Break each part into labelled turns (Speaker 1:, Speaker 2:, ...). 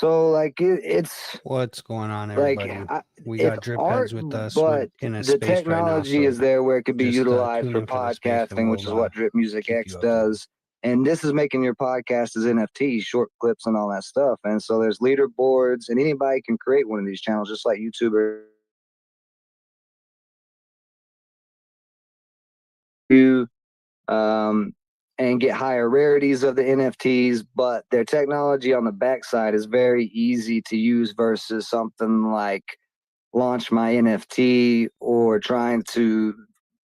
Speaker 1: So like it's
Speaker 2: What's going on,
Speaker 1: like
Speaker 2: everybody? We
Speaker 1: it's
Speaker 2: got drip
Speaker 1: art,
Speaker 2: heads with us. We're
Speaker 1: but
Speaker 2: in a
Speaker 1: the
Speaker 2: space right now,
Speaker 1: technology
Speaker 2: so
Speaker 1: is there where it could be
Speaker 2: just
Speaker 1: utilized
Speaker 2: tune
Speaker 1: for
Speaker 2: into the space and
Speaker 1: podcasting, which is what Drip Music
Speaker 2: keep
Speaker 1: X
Speaker 2: you up to date.
Speaker 1: does. And this is making your podcast as NFTs, short clips, and all that stuff. And so there's leaderboards, and anybody can create one of these channels, just like YouTubers. Um, and get higher rarities of the NFTs, but their technology on the backside is very easy to use versus something like Launch My NFT or trying to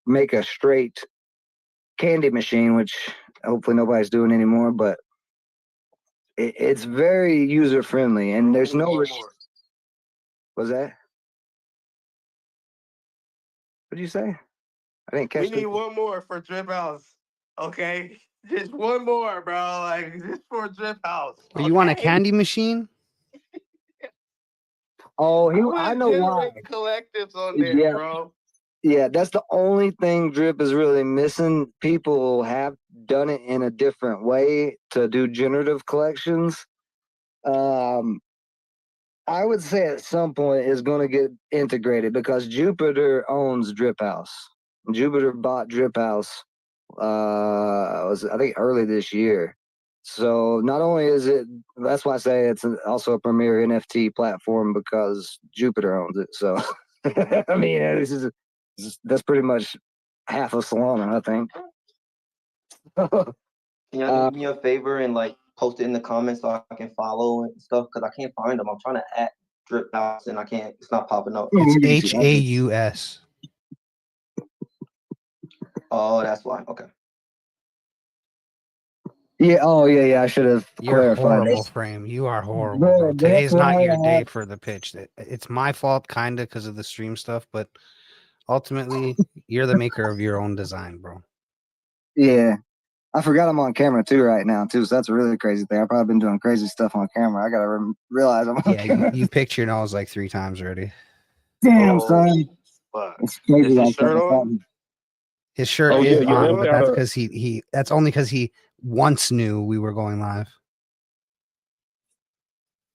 Speaker 1: make a straight candy machine, which hopefully nobody's doing anymore, but it's very user friendly and there's no what's that? What did you say? I didn't catch
Speaker 3: We need one more for Drip House. Okay? Just one more, bro. Like, just for Drip House.
Speaker 2: Well, you want a candy machine?
Speaker 1: Oh,
Speaker 3: I
Speaker 1: I know why.
Speaker 3: Collectives on there, bro.
Speaker 1: Yeah, that's the only thing Drip is really missing. People have done it in a different way to do generative collections. I would say at some point it's going to get integrated because Jupiter owns Drip House. Jupiter bought Drip House, was I think early this year. So not only is it, that's why I say it's also a premier NFT platform because Jupiter owns it. So I mean, that's pretty much half of Solana, I think.
Speaker 4: Can y'all do me a favor and like post it in the comments so I can follow and stuff? Because I can't find them. I'm trying to add Drip House and I can't. It's not popping up.
Speaker 2: It's HAUS.
Speaker 4: Oh, that's why. Okay.
Speaker 1: Yeah. Oh, yeah. I should have clarified.
Speaker 2: Horrible, Frame. You are horrible, bro. Today's not your day for the pitch. It's my fault, kind of, because of the stream stuff, but ultimately, you're the maker of your own design, bro.
Speaker 1: Yeah. I forgot I'm on camera too right now too, so that's a really crazy thing. I've probably been doing crazy stuff on camera. I gotta realize I'm on camera.
Speaker 2: You picked your nose like 3 times already.
Speaker 1: Damn, son. It's crazy.
Speaker 3: Is his shirt on?
Speaker 2: His shirt is on, but that's because he. That's only because he once knew we were going live.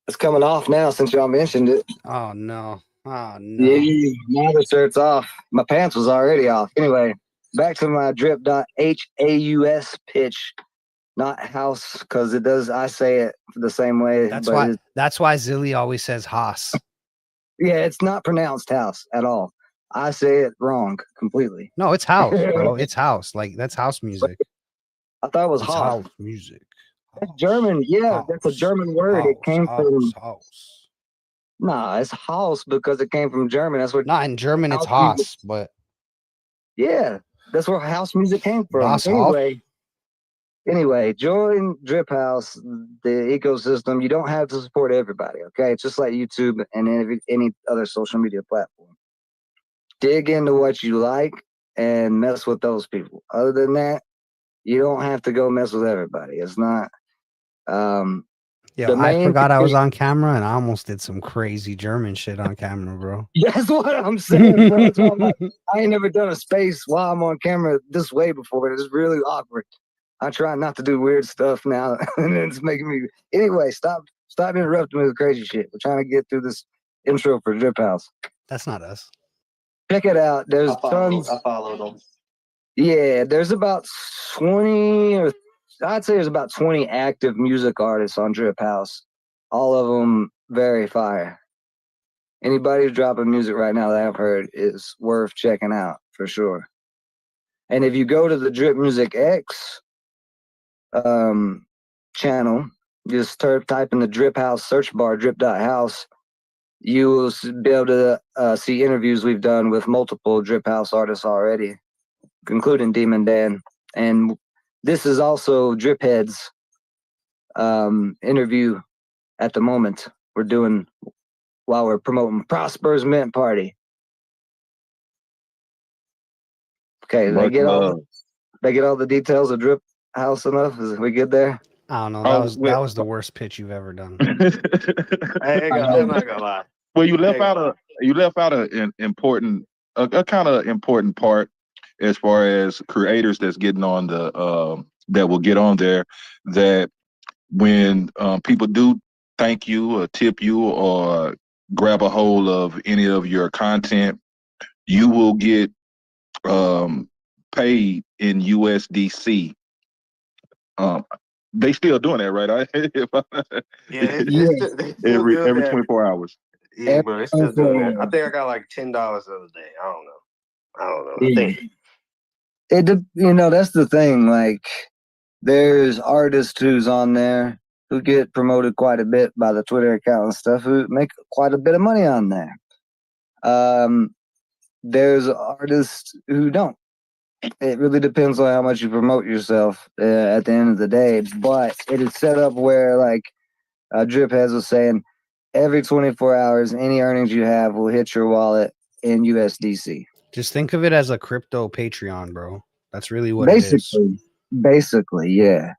Speaker 1: It's coming off now since y'all mentioned it.
Speaker 2: Oh no! Oh no!
Speaker 1: Yeah, now the shirt's off. My pants was already off. Anyway, back to my drip.haus pitch, not house, because it does. I say it the same way.
Speaker 2: That's why. That's why Zilly always says Haas.
Speaker 1: Yeah, it's not pronounced house at all. I say it wrong completely.
Speaker 2: No, it's house, bro. It's house. Like that's house music.
Speaker 1: I thought it was house
Speaker 2: music.
Speaker 1: That's German. Yeah, that's a German word. It came from
Speaker 2: house.
Speaker 1: Nah, it's house because it came from German. That's what.
Speaker 2: Not in German. It's Haas, but
Speaker 1: yeah, that's where house music came from. Anyway, join Drip House, the ecosystem. You don't have to support everybody. Okay, it's just like YouTube and any other social media platform. Dig into what you like and mess with those people. Other than that, you don't have to go mess with everybody. It's not.
Speaker 2: Yeah, I forgot I was on camera and I almost did some crazy German shit on camera, bro.
Speaker 1: That's what I'm saying, bro. I'm like, I ain't never done a space while I'm on camera this way before. It's really awkward. I try not to do weird stuff now, and it's making me. Anyway, stop interrupting me with crazy shit. We're trying to get through this intro for Drip House.
Speaker 2: That's not us.
Speaker 1: Check it out. There's tons.
Speaker 4: I followed them.
Speaker 1: Yeah, there's about 20 or I'd say there's about 20 active music artists on Drip House. All of them very fire. Anybody who's dropping music right now that I've heard is worth checking out for sure. And if you go to the Drip Music X channel, just type in the Drip House search bar, drip.haus, you will be able to see interviews we've done with multiple Drip House artists already, including Demon Dan. And this is also Drip Head's interview at the moment we're doing while we're promoting Prospers Mint Party. Okay, they get all the details of Drip House enough? Is we good there?
Speaker 2: I don't know. That was the worst pitch you've ever done.
Speaker 3: I'm not gonna lie.
Speaker 5: Well, you left out an important, a kind of important part as far as creators that's getting on the that will get on there. That when people do thank you or tip you or grab a hold of any of your content, you will get paid in USDC. They still doing that, right?
Speaker 3: Yeah,
Speaker 1: Yeah.
Speaker 3: they still doing
Speaker 5: every
Speaker 3: that.
Speaker 5: 24 hours.
Speaker 3: Yeah, bro, they still doing that. I think I got like $10 the other day. I don't know. I think
Speaker 1: That's the thing. Like, there's artists who's on there who get promoted quite a bit by the Twitter account and stuff who make quite a bit of money on there. There's artists who don't. It really depends on how much you promote yourself at the end of the day. But it is set up where, like Drip has was saying, every 24 hours, any earnings you have will hit your wallet in USDC.
Speaker 2: Just think of it as a crypto Patreon, bro. That's really what it is.
Speaker 1: Basically, yeah.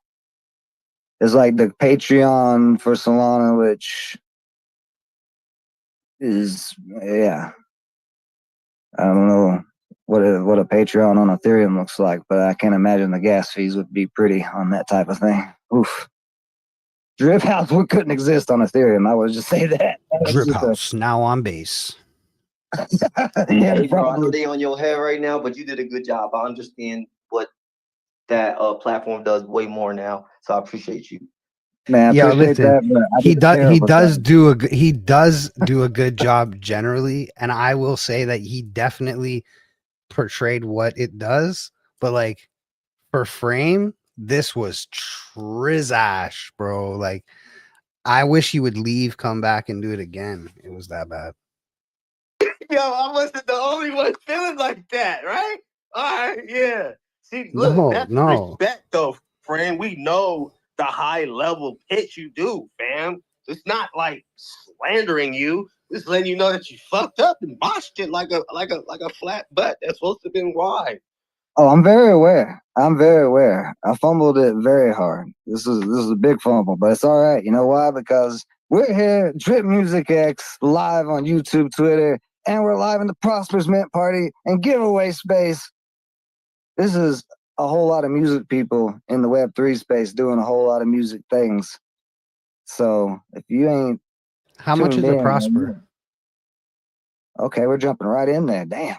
Speaker 1: It's like the Patreon for Solana, which is, yeah. I don't know what a Patreon on Ethereum looks like, but I can't imagine the gas fees would be pretty on that type of thing. Oof. Drip House couldn't exist on Ethereum. I would just say that.
Speaker 2: Drip House now on base.
Speaker 1: Yeah,
Speaker 4: Hey, bro, I know
Speaker 1: probably.
Speaker 4: they on your head right now, but you did a good job. I understand what that platform does way more now, so I appreciate you.
Speaker 1: Man, I
Speaker 2: Yeah,
Speaker 1: appreciate
Speaker 2: listen,
Speaker 1: that, but I
Speaker 2: he
Speaker 1: did a
Speaker 2: does
Speaker 1: terrible job.
Speaker 2: he does do a good job generally, and I will say that he definitely portrayed what it does, but like for frame, this was trizash, bro. Like I wish he would leave, come back, and do it again. It was that bad.
Speaker 3: yo, I wasn't the only one feeling like that, right? All right, yeah. See, look, that's
Speaker 2: No.
Speaker 3: respect, though, friend. We know the high level pitch you do, fam. It's not like slandering you. Just letting you know that you fucked up and botched it like a flat butt that's supposed to have been wide.
Speaker 1: Oh, I'm very aware. I fumbled it very hard. This is a big fumble, but it's all right. You know why? Because we're here, Drip Music X, live on YouTube, Twitter, and we're live in the Prospers Mint Party and giveaway space. This is a whole lot of music people in the Web3 space doing a whole lot of music things. So if you ain't
Speaker 2: How much is
Speaker 1: tuned
Speaker 2: a
Speaker 1: in,
Speaker 2: Prosper?
Speaker 1: okay, we're jumping right in there. Damn.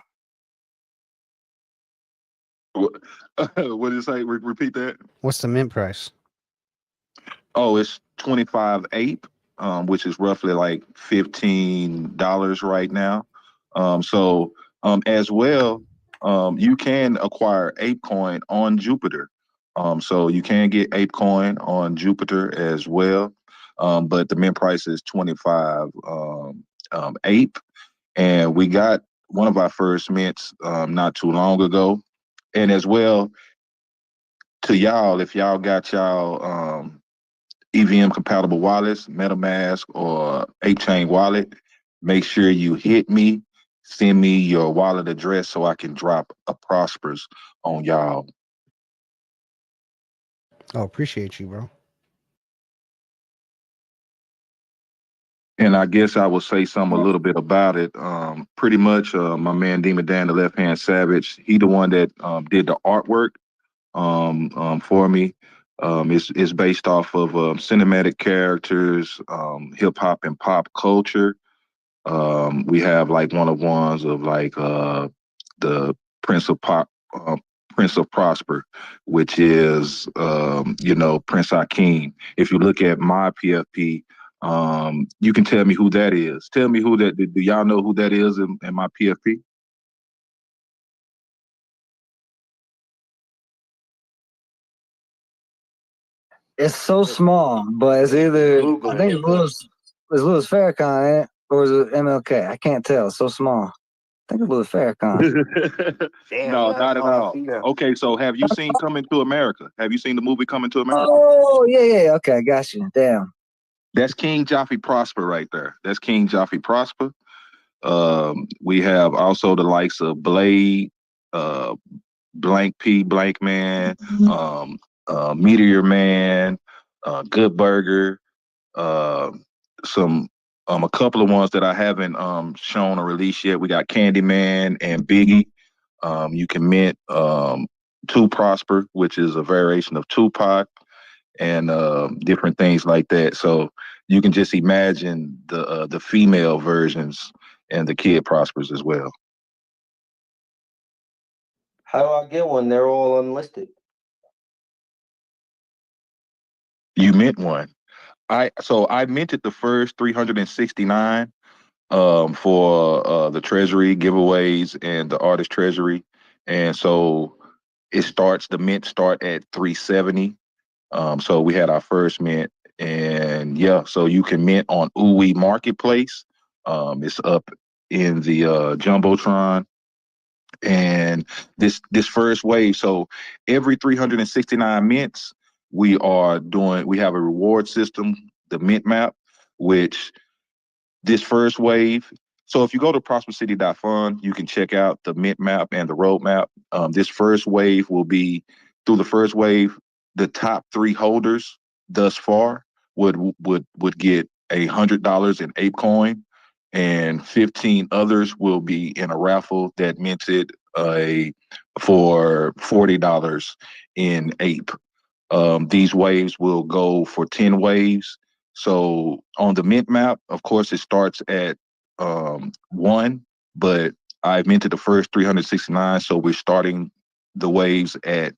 Speaker 5: What did it say? Repeat that.
Speaker 2: What's the mint price?
Speaker 5: Oh, it's 25 ape, which is roughly like $15 right now. As well, you can acquire ApeCoin on Jupiter. So you can get ApeCoin on Jupiter as well. But the mint price is 25 ape. And we got one of our first mints not too long ago. And as well, to y'all, if y'all got y'all EVM compatible wallets, MetaMask or ApeChain wallet, make sure you hit me, send me your wallet address so I can drop a Prospers on y'all.
Speaker 2: Oh, appreciate you, bro.
Speaker 5: And I guess I will say something a little bit about it. Pretty much, my man Demon Dan, the Left Hand Savage, he the one that did the artwork for me. It's based off of cinematic characters, hip hop and pop culture. We have like one of ones of like the Prince of Pop, Prince of Prosper, which is Prince Akeem. If you look at my PFP, you can tell me who that is. Tell me who that. Do y'all know who that is in my PFP?
Speaker 1: It's so small, but it's either I think it's Louis Farrakhan, eh? Or is it MLK? I can't tell. It's so small. I think it's Louis Farrakhan.
Speaker 3: Damn,
Speaker 5: No,
Speaker 3: that's
Speaker 5: not at
Speaker 3: all I
Speaker 5: all.
Speaker 3: see now.
Speaker 5: Okay, so have you seen Coming to America? Have you seen the movie Coming to America?
Speaker 1: Oh yeah. Okay, got you. Damn.
Speaker 5: That's King Joffrey Prosper right there. That's King Joffrey Prosper. We have also the likes of Blade, Blank P, Blank Man, Meteor Man, Good Burger, some a couple of ones that I haven't shown or released yet. We got Candyman and Biggie. You can mint Two Prosper, which is a variation of Tupac, and different things like that. So you can just imagine the female versions and the kid Prospers as well.
Speaker 4: How do I get one? They're all unlisted.
Speaker 5: You mint one. I minted the first 369 for the treasury giveaways and the artist treasury, and so the mint start at 370. So we had our first mint, and yeah, so you can mint on Uwe Marketplace. It's up in the jumbotron, and this first wave. So every 369 mints, we have a reward system, the mint map, which this first wave. So if you go to prospercity.fund, you can check out the mint map and the roadmap. This first wave will be through the first wave. The top 3 holders thus far would get $100 in ape coin, and 15 others will be in a raffle that minted for $40 in ape. These waves will go for 10 waves. So on the mint map, of course, it starts at 1, but I've minted the first 369, so we're starting the waves at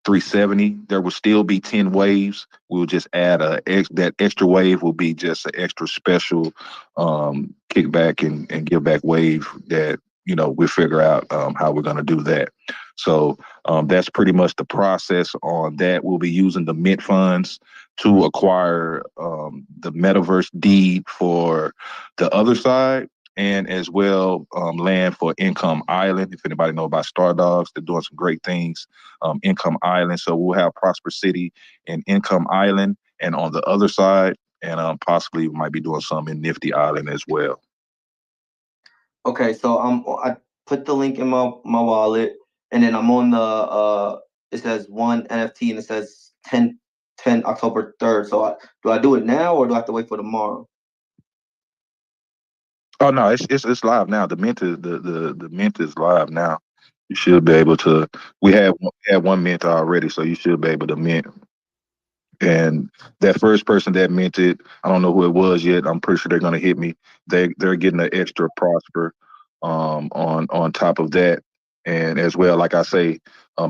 Speaker 5: 370. There will still be 10 waves. We'll just add that extra wave will be just an extra special kickback and give back wave that we'll figure out how we're going to do that. So that's pretty much the process on that. We'll be using the mint funds to acquire the metaverse deed for the other side, and as well land for Income Island. If anybody know about Star Dogs, they're doing some great things. Income Island. So we'll have Prosper City and Income Island, and on the other side, and possibly we might be doing some in Nifty Island as well.
Speaker 4: Okay, so I put the link in my wallet, and then I'm on the it says 1 NFT and it says 10 October 3rd. So do I do it now or do I have to wait for tomorrow?
Speaker 5: Oh no, it's live now. The mint is the mint is live now. You should be able to. We had one mint already, so you should be able to mint. And that first person that minted, I don't know who it was yet. I'm pretty sure they're gonna hit me. They're getting an extra Prosper on top of that. And as well, like I say,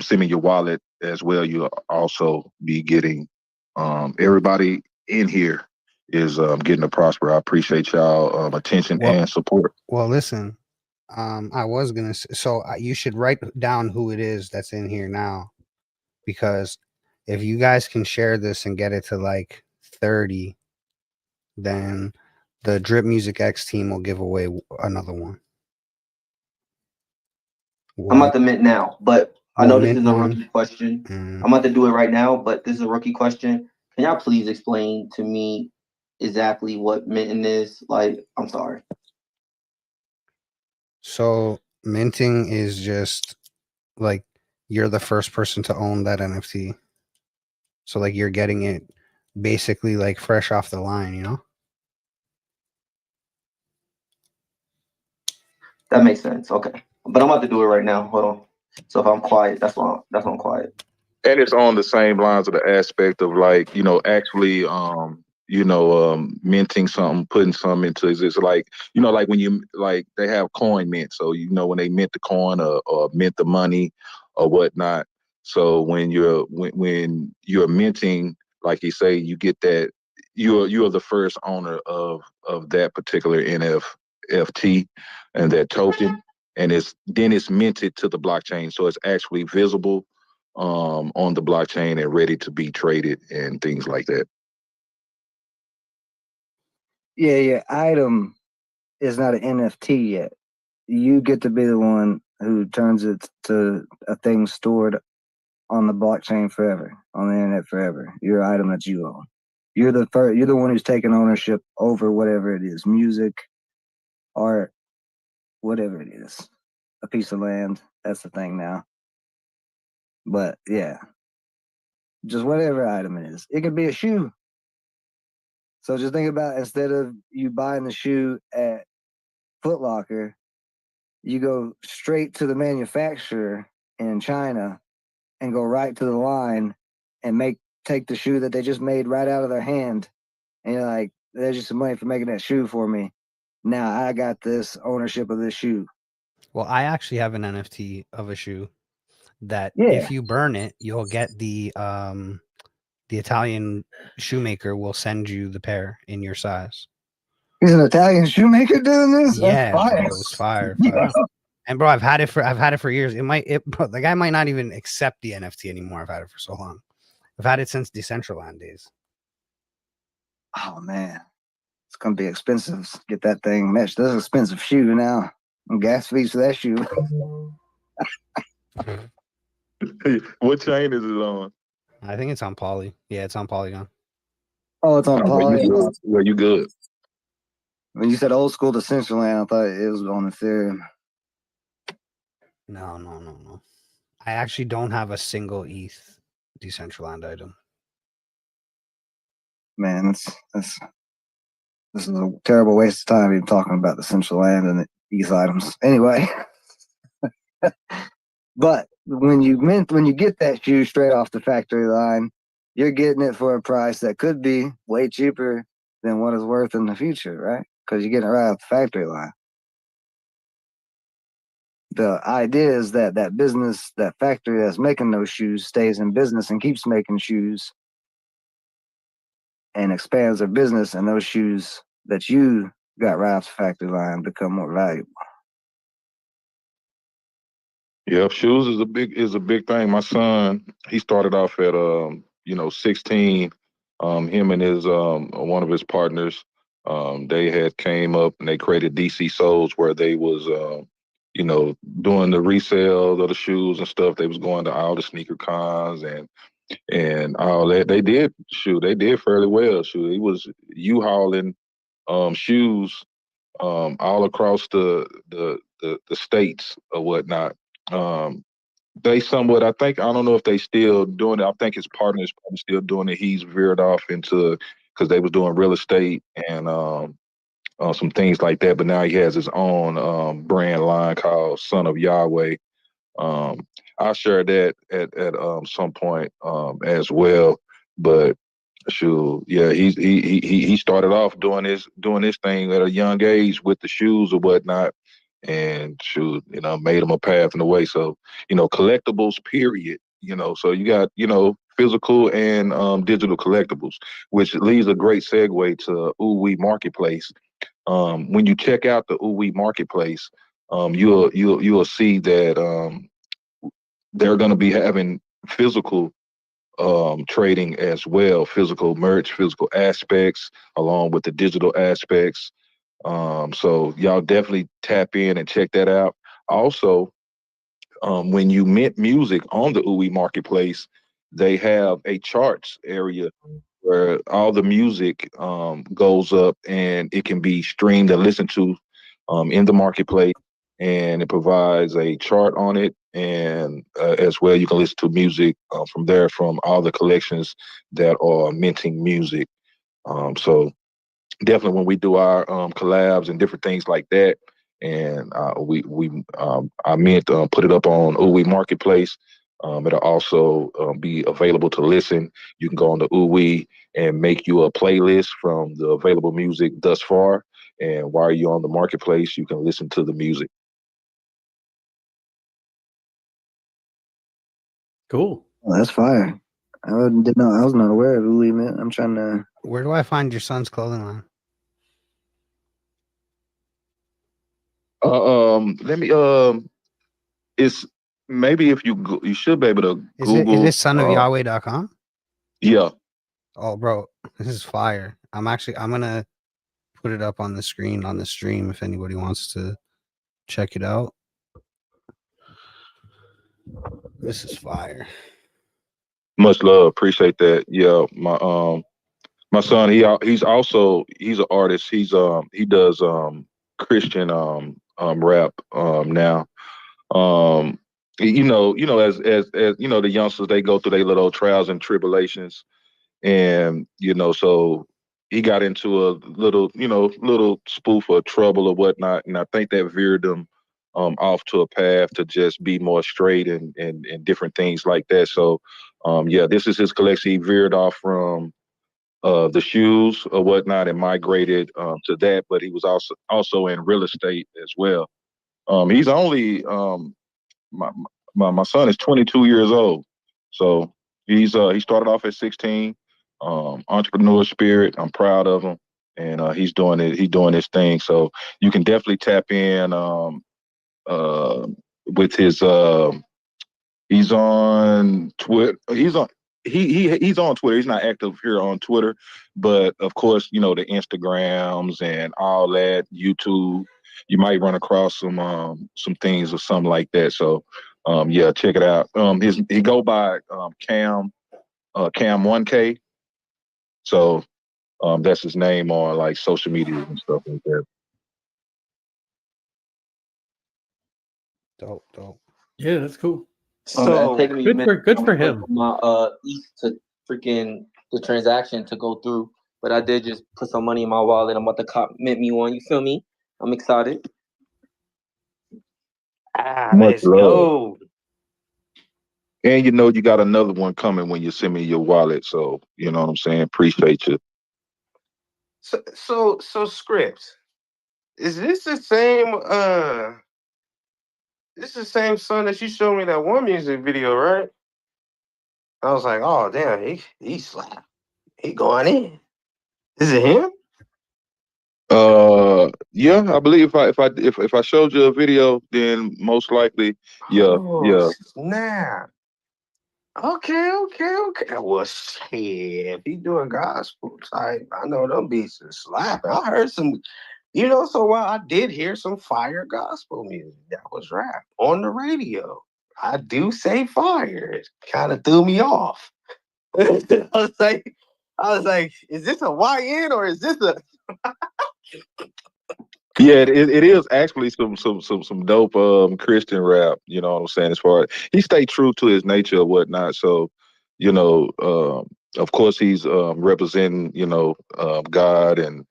Speaker 5: send me your wallet as well. You'll also be getting everybody in here is getting a Prosper. I appreciate y'all attention and support.
Speaker 2: Well, listen, I was gonna so you should write down who it is that's in here now, because if you guys can share this and get it to like 30, then the Drip Music X team will give away another one.
Speaker 4: I'm about to mint now, but I know this is a rookie question.
Speaker 2: Mm.
Speaker 4: I'm about to do it right now, but this is a rookie question. Can y'all please explain to me exactly what minting is? Like, I'm sorry.
Speaker 2: So minting is just like you're the first person to own that NFT. So like you're getting it basically like fresh off the line, you know?
Speaker 4: That makes sense. Okay. But I'm about to do it right now. Hold on. So if I'm quiet, that's why I'm quiet.
Speaker 5: And it's on the same lines of the aspect of like, actually minting something, putting something into it's like, like when you like they have coin mint. So when they mint the coin or mint the money or whatnot. So when you're minting, like you say, you get that you're the first owner of that particular NFT and that token. And it's minted to the blockchain. So it's actually visible on the blockchain and ready to be traded and things like that.
Speaker 1: Yeah, your item is not an NFT yet. You get to be the one who turns it to a thing stored on the blockchain forever, on the internet forever. Your item that you own. You're the first. You're the one who's taking ownership over whatever it is, music, art, whatever it is, a piece of land. That's the thing now. But yeah, just whatever item it is. It could be a shoe. So just think about, instead of you buying the shoe at Foot Locker, you go straight to the manufacturer in China and go right to the line and take the shoe that they just made right out of their hand. And you're like, there's just some money for making that shoe for me. Now I got this ownership of this shoe.
Speaker 2: Well, I actually have an NFT of a shoe that
Speaker 1: Yeah.
Speaker 2: if you burn it, you'll get the Italian shoemaker will send you the pair in your size.
Speaker 1: He's an Italian shoemaker doing this?
Speaker 2: Yeah,
Speaker 1: That's fire.
Speaker 2: bro, it's fire.
Speaker 1: Yeah.
Speaker 2: And bro, I've had it for years. Bro, the guy might not even accept the NFT anymore. I've had it for so long. I've had it since Decentraland days.
Speaker 1: Oh man. It's gonna be expensive to get that thing meshed. That's an expensive shoe now. And gas fees for that shoe.
Speaker 5: What chain is it on?
Speaker 2: I think it's on Poly. Yeah, it's on Polygon.
Speaker 1: Oh, it's on
Speaker 5: Oh, well,
Speaker 1: Poly.
Speaker 5: you good. Well, you good.
Speaker 1: When you said old school to Decentraland, I thought it was on Ethereum.
Speaker 2: No. I actually don't have a single ETH Decentraland item.
Speaker 1: Man, this is a terrible waste of time even talking about the Decentraland and these items. Anyway. But when you get that shoe straight off the factory line, you're getting it for a price that could be way cheaper than what it's worth in the future, right? Because you're getting it right off the factory line. The idea is that that business, that factory that's making those shoes stays in business and keeps making shoes and expands their business, and those shoes that you got right off the factory line become more valuable.
Speaker 5: Yeah, shoes is a big thing. My son, he started off at 16. Him and his one of his partners, they had came up and they created DC Soles where they was doing the resale of the shoes and stuff. They was going to all the sneaker cons and all that. They did fairly well. He was U-hauling shoes all across the states or whatnot. Um, they somewhat, I don't know if they still doing it. I think his partner is probably still doing it. He's veered off into because they was doing real estate and some things like that. But now he has his own brand line called Son of Yahweh. Um, I'll share that at some point as well. But shoot, yeah, he started off doing this thing at a young age with the shoes or whatnot, and shoot, made him a path in the way. So, collectibles, period. So you got physical and digital collectibles, which leads a great segue to Uwe Marketplace. When you check out the Uwe Marketplace, you'll see that they're going to be having physical trading as well, physical merch, physical aspects, along with the digital aspects. So y'all definitely tap in and check that out. Also, when you mint music on the Uwe Marketplace, they have a charts area where all the music goes up and it can be streamed and listened to in the marketplace, and it provides a chart on it, and as well you can listen to music from there from all the collections that are minting music. So definitely when we do our collabs and different things like that, and I meant put it up on Uwe Marketplace. It'll also be available to listen. You can go on the Uwe and make you a playlist from the available music thus far. And while you're on the marketplace, you can listen to the music.
Speaker 6: Cool.
Speaker 1: Well, that's fire. I was not aware of Uli, man. I'm trying to.
Speaker 2: Where do I find your son's clothing line?
Speaker 5: Let me. It's maybe if you should be able to
Speaker 2: Is
Speaker 5: Google.
Speaker 2: it sonofyahweh.com?
Speaker 5: Yeah.
Speaker 2: Oh, bro, this is fire. I'm gonna put it up on the screen on the stream if anybody wants to check it out. This is fire.
Speaker 5: Much love. Appreciate that. Yeah, my son, he's an artist. He does Christian rap now. Um as the youngsters, they go through their little trials and tribulations, and so he got into a little spoof of trouble or whatnot, and I think that veered him off to a path to just be more straight and different things like that. So yeah, this is his collection. He veered off from the shoes or whatnot and migrated to that. But he was also in real estate as well. He's only my my son is 22 years old, so he started off at 16. Entrepreneur spirit. I'm proud of him, and he's doing it. He's doing his thing. So you can definitely tap in uh, with his. He's on Twitter. He's on Twitter. He's not active here on Twitter, but of course, the Instagrams and all that, YouTube. You might run across some things or something like that. So yeah, check it out. He go by Cam 1K. So that's his name on like social media and stuff like that.
Speaker 2: Dope.
Speaker 6: Yeah, that's cool.
Speaker 3: So
Speaker 4: taking me a minute.
Speaker 6: Good for him.
Speaker 4: My East to freaking the transaction to go through, but I did just put some money in my wallet. I'm about to mint me one. You feel me? I'm excited.
Speaker 5: Much
Speaker 3: let's
Speaker 5: love.
Speaker 3: go.
Speaker 5: And you got another one coming when you send me your wallet. So you know what I'm saying? Appreciate you.
Speaker 3: So Scripts. Is this the same this is the same son that you showed me that one music video, right? I was like, oh damn, he slapped. He going in. Is it him?
Speaker 5: Yeah, I believe if I showed you a video, then most likely, yeah,
Speaker 3: Oh,
Speaker 5: yeah.
Speaker 3: snap. Okay. Well, shit, if he doing gospel type, I know them beats are slapping. I heard some, so well, I did hear some fire gospel music that was rap on the radio. I do say fire. It kind of threw me off. I was like, is this a YN or is this a?
Speaker 5: Yeah, it is actually some dope Christian rap. You know what I'm saying? As far as he stayed true to his nature or whatnot. So, of course he's representing God and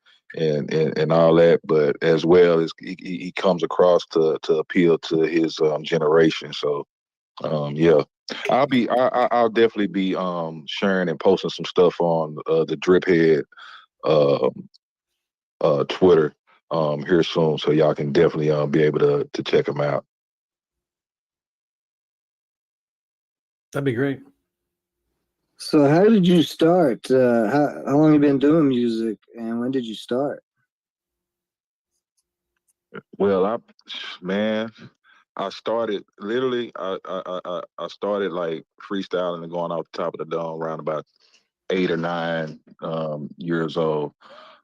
Speaker 5: all that, but as well as he comes across to appeal to his generation. So yeah, I'll definitely be sharing and posting some stuff on the Drip Head Twitter here soon, so y'all can definitely be able to check them out.
Speaker 6: That'd be great.
Speaker 1: So how did you start? How long you been doing music, and when did you start?
Speaker 5: Well, I started literally. I started like freestyling and going off the top of the dome around about 8 or 9 years old.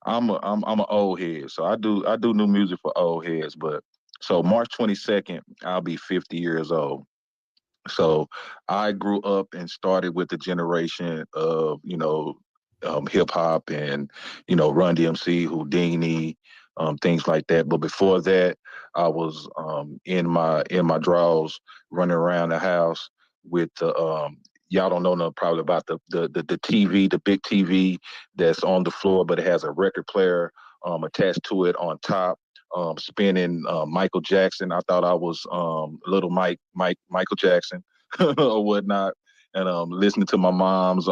Speaker 5: I'm an old head, so I do new music for old heads. But so March 22nd, I'll be 50 years old. So I grew up and started with the generation of, hip hop and, Run DMC, Houdini, things like that. But before that, I was in my drawers running around the house with the y'all don't know nothing probably about the TV, the big TV that's on the floor, but it has a record player attached to it on top. Spinning Michael Jackson. I thought I was little Michael Jackson or whatnot, and listening to my mom's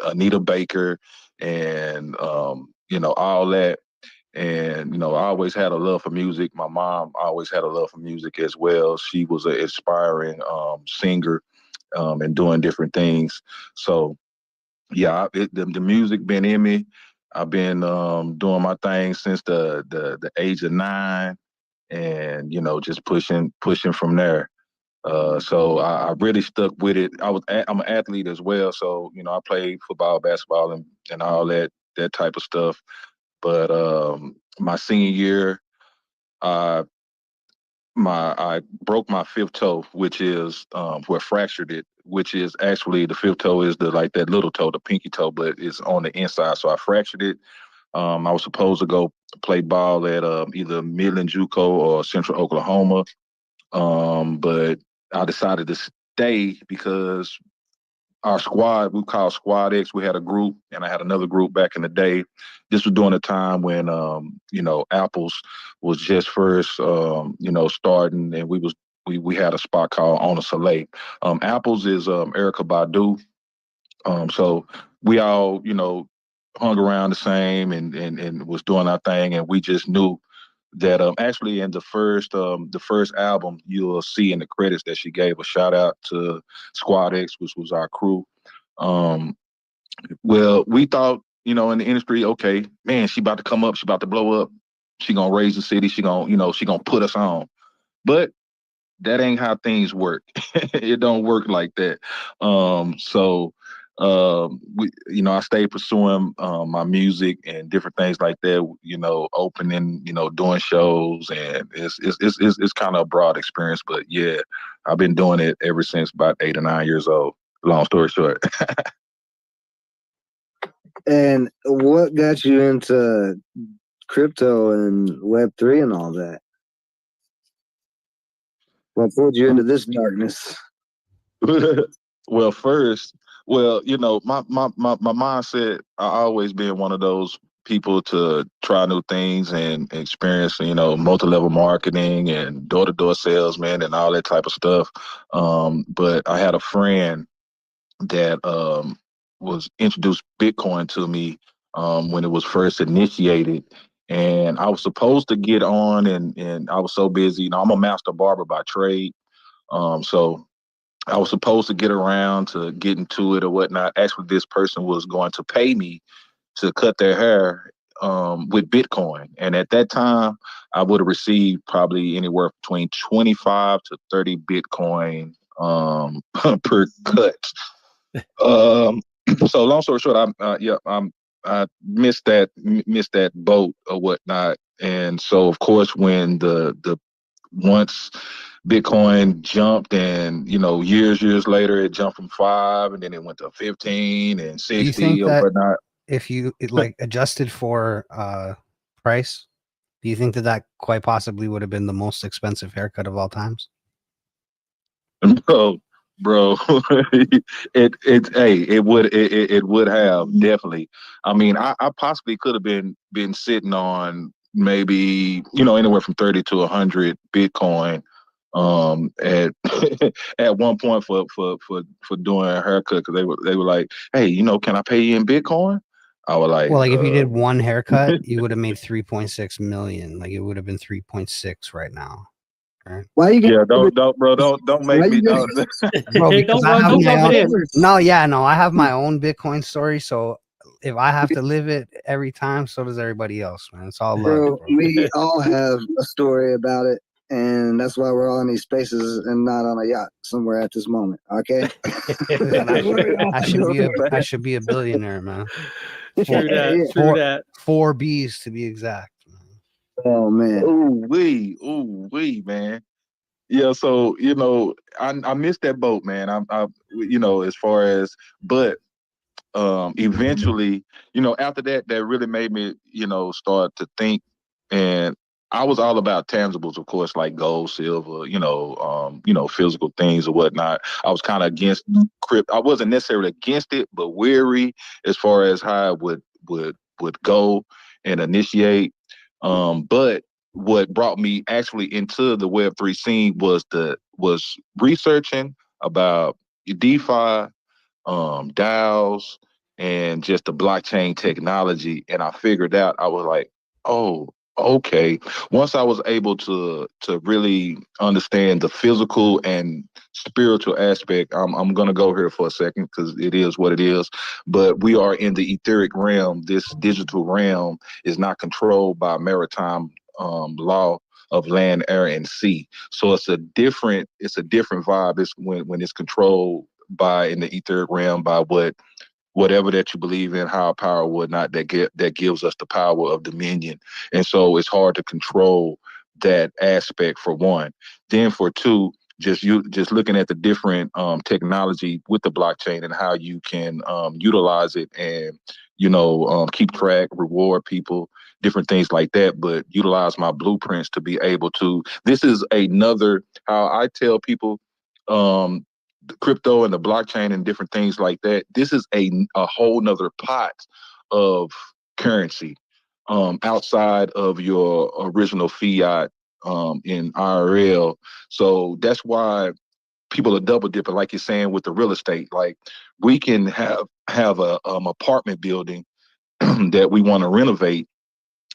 Speaker 5: Anita Baker and all that. And I always had a love for music. My mom always had a love for music as well. She was an aspiring singer and doing different things. So yeah, the music been in me. I've been doing my thing since the age of 9, and just pushing from there. So I really stuck with it. I'm an athlete as well, so I played football, basketball, and all that type of stuff. But my senior year, I I broke my fifth toe, which is where fractured it, which is actually the fifth toe is the like that little toe, the pinky toe, but it's on the inside. So I fractured it. I was supposed to go play ball at either Midland JUCO or Central Oklahoma, but I decided to stay because our squad, we call Squad X, we had a group, and I had another group back in the day. This was during a time when, Apples was just first, starting, and we had a spot called On a Soleil. Apples is Erica Badu. So we all, hung around the same and was doing our thing, and we just knew that actually in the first album you'll see in the credits that she gave a shout out to Squad X, which was our crew. Um, well, we thought, in the industry, okay, man, she about to come up, she about to blow up, she gonna raise the city, she gonna put us on. But that ain't how things work. It don't work like that. So we, I stayed pursuing my music and different things like that. Opening, doing shows, and it's kind of a broad experience. But yeah, I've been doing it ever since about 8 or 9 years old. Long story short.
Speaker 1: And what got you into crypto and Web3 and all that? What pulled you into this darkness?
Speaker 5: Well, first, my mindset, I always been one of those people to try new things and experience, multi-level marketing and door-to-door salesman and all that type of stuff. But I had a friend that was introduced Bitcoin to me when it was first initiated. And I was supposed to get on, and I was so busy. I'm a master barber by trade. So I was supposed to get around to getting to it or whatnot. Actually, this person was going to pay me to cut their hair with Bitcoin. And at that time, I would have received probably anywhere between 25 to 30 Bitcoin per cut. Um, so long story short, I missed that boat or whatnot. And so, of course, when the once Bitcoin jumped, and years later it jumped from 5, and then it went to 15 and
Speaker 2: Do you think
Speaker 5: 60 or
Speaker 2: that
Speaker 5: whatnot.
Speaker 2: if you like adjusted for price, do you think that quite possibly would have been the most expensive haircut of all times?
Speaker 5: Bro, it would have definitely. I mean, I possibly could have been sitting on maybe anywhere from 30 to 100 Bitcoin at at one point for doing a haircut, because they were like, hey, can I pay you in Bitcoin? I was like,
Speaker 2: Well, like if you did one haircut, you would have made 3.6 million. Like it would have been 3.6 right now. Right?
Speaker 1: Why you
Speaker 5: yeah,
Speaker 1: gonna
Speaker 5: don't make
Speaker 1: Why
Speaker 5: me
Speaker 1: you
Speaker 5: don't.
Speaker 2: Bro, because I have
Speaker 6: don't
Speaker 2: my
Speaker 6: rub
Speaker 2: own.
Speaker 6: it in.
Speaker 2: No, yeah, no, I have my own Bitcoin story. So if I have to live it every time, so does everybody else, man. It's all love,
Speaker 1: bro?
Speaker 2: bro.
Speaker 1: We all have a story about it, and that's why we're all in these spaces and not on a yacht somewhere at this moment. Okay.
Speaker 2: Listen, I
Speaker 5: Fact.
Speaker 2: should be a billionaire, man.
Speaker 6: True that.
Speaker 1: Yeah.
Speaker 6: True that.
Speaker 2: 4 B's to be exact.
Speaker 1: Oh man.
Speaker 5: Ooh wee, man. Yeah, so I missed that boat, man. As far as, but eventually, after that really made me, start to think. And I was all about tangibles, of course, like gold, silver, physical things or whatnot. I was kind of against crypto. I wasn't necessarily against it, but weary as far as how it would go and initiate. But what brought me actually into the Web3 scene was researching about DeFi, DAOs, and just the blockchain technology. And I figured out, I was like, oh, okay. Once I was able to really understand the physical and spiritual aspect, I'm gonna go here for a second because it is what it is. But we are in the etheric realm. This digital realm is not controlled by maritime law of land, air, and sea. So it's a different vibe. It's when it's controlled by, in the etheric realm, by whatever that you believe in, higher power or whatnot, that gives us the power of dominion. And so it's hard to control that aspect, for one. Then for two, just looking at the different technology with the blockchain and how you can utilize it and keep track, reward people, different things like that. But utilize my blueprints to be able to. This is another, how I tell people, the crypto and the blockchain and different things like that. This is a whole nother pot of currency outside of your original fiat in IRL. So that's why people are double dipping, like you're saying with the real estate. Like we can have a apartment building that we want to renovate.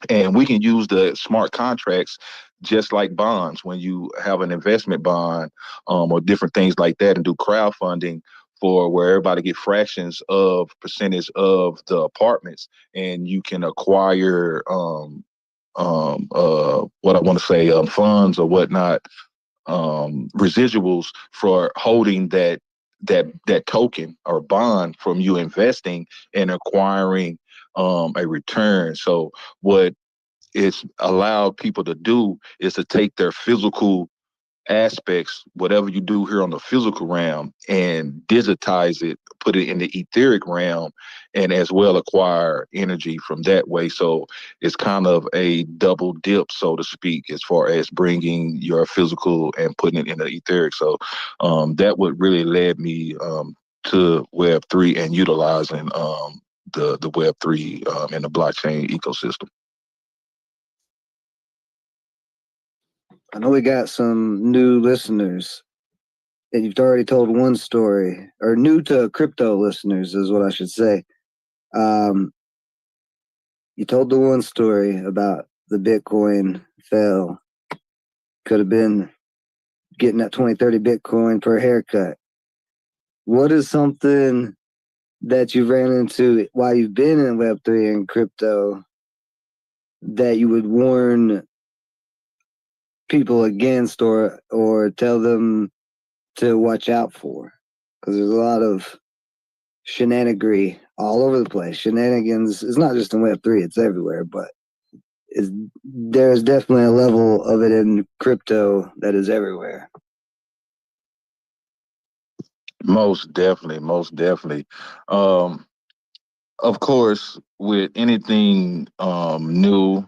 Speaker 5: And we can use the smart contracts just like bonds when you have an investment bond, or different things like that, and do crowdfunding for where everybody get fractions of percentage of the apartments, and you can acquire what I want to say, funds or whatnot, residuals for holding that token or bond from you investing and acquiring a return. So what it's allowed people to do is to take their physical aspects, whatever you do here on the physical realm, and digitize it, put it in the etheric realm, and as well acquire energy from that way. So it's kind of a double dip, so to speak, as far as bringing your physical and putting it in the etheric. So that would really led me to Web3 and utilizing the Web3 and the blockchain ecosystem.
Speaker 1: I know we got some new listeners, and you've already told one story, or new to crypto listeners is what I should say. You told the one story about the Bitcoin fell. Could have been getting that 20, 30 Bitcoin per haircut. What is something that you ran into while you've been in Web3 and crypto that you would warn people against, or tell them to watch out for? Because there's a lot of shenanigery all over the place. Shenanigans is not just in Web3, it's everywhere, but there's definitely a level of it in crypto that is everywhere.
Speaker 5: Most definitely, most definitely. Of course, with anything new,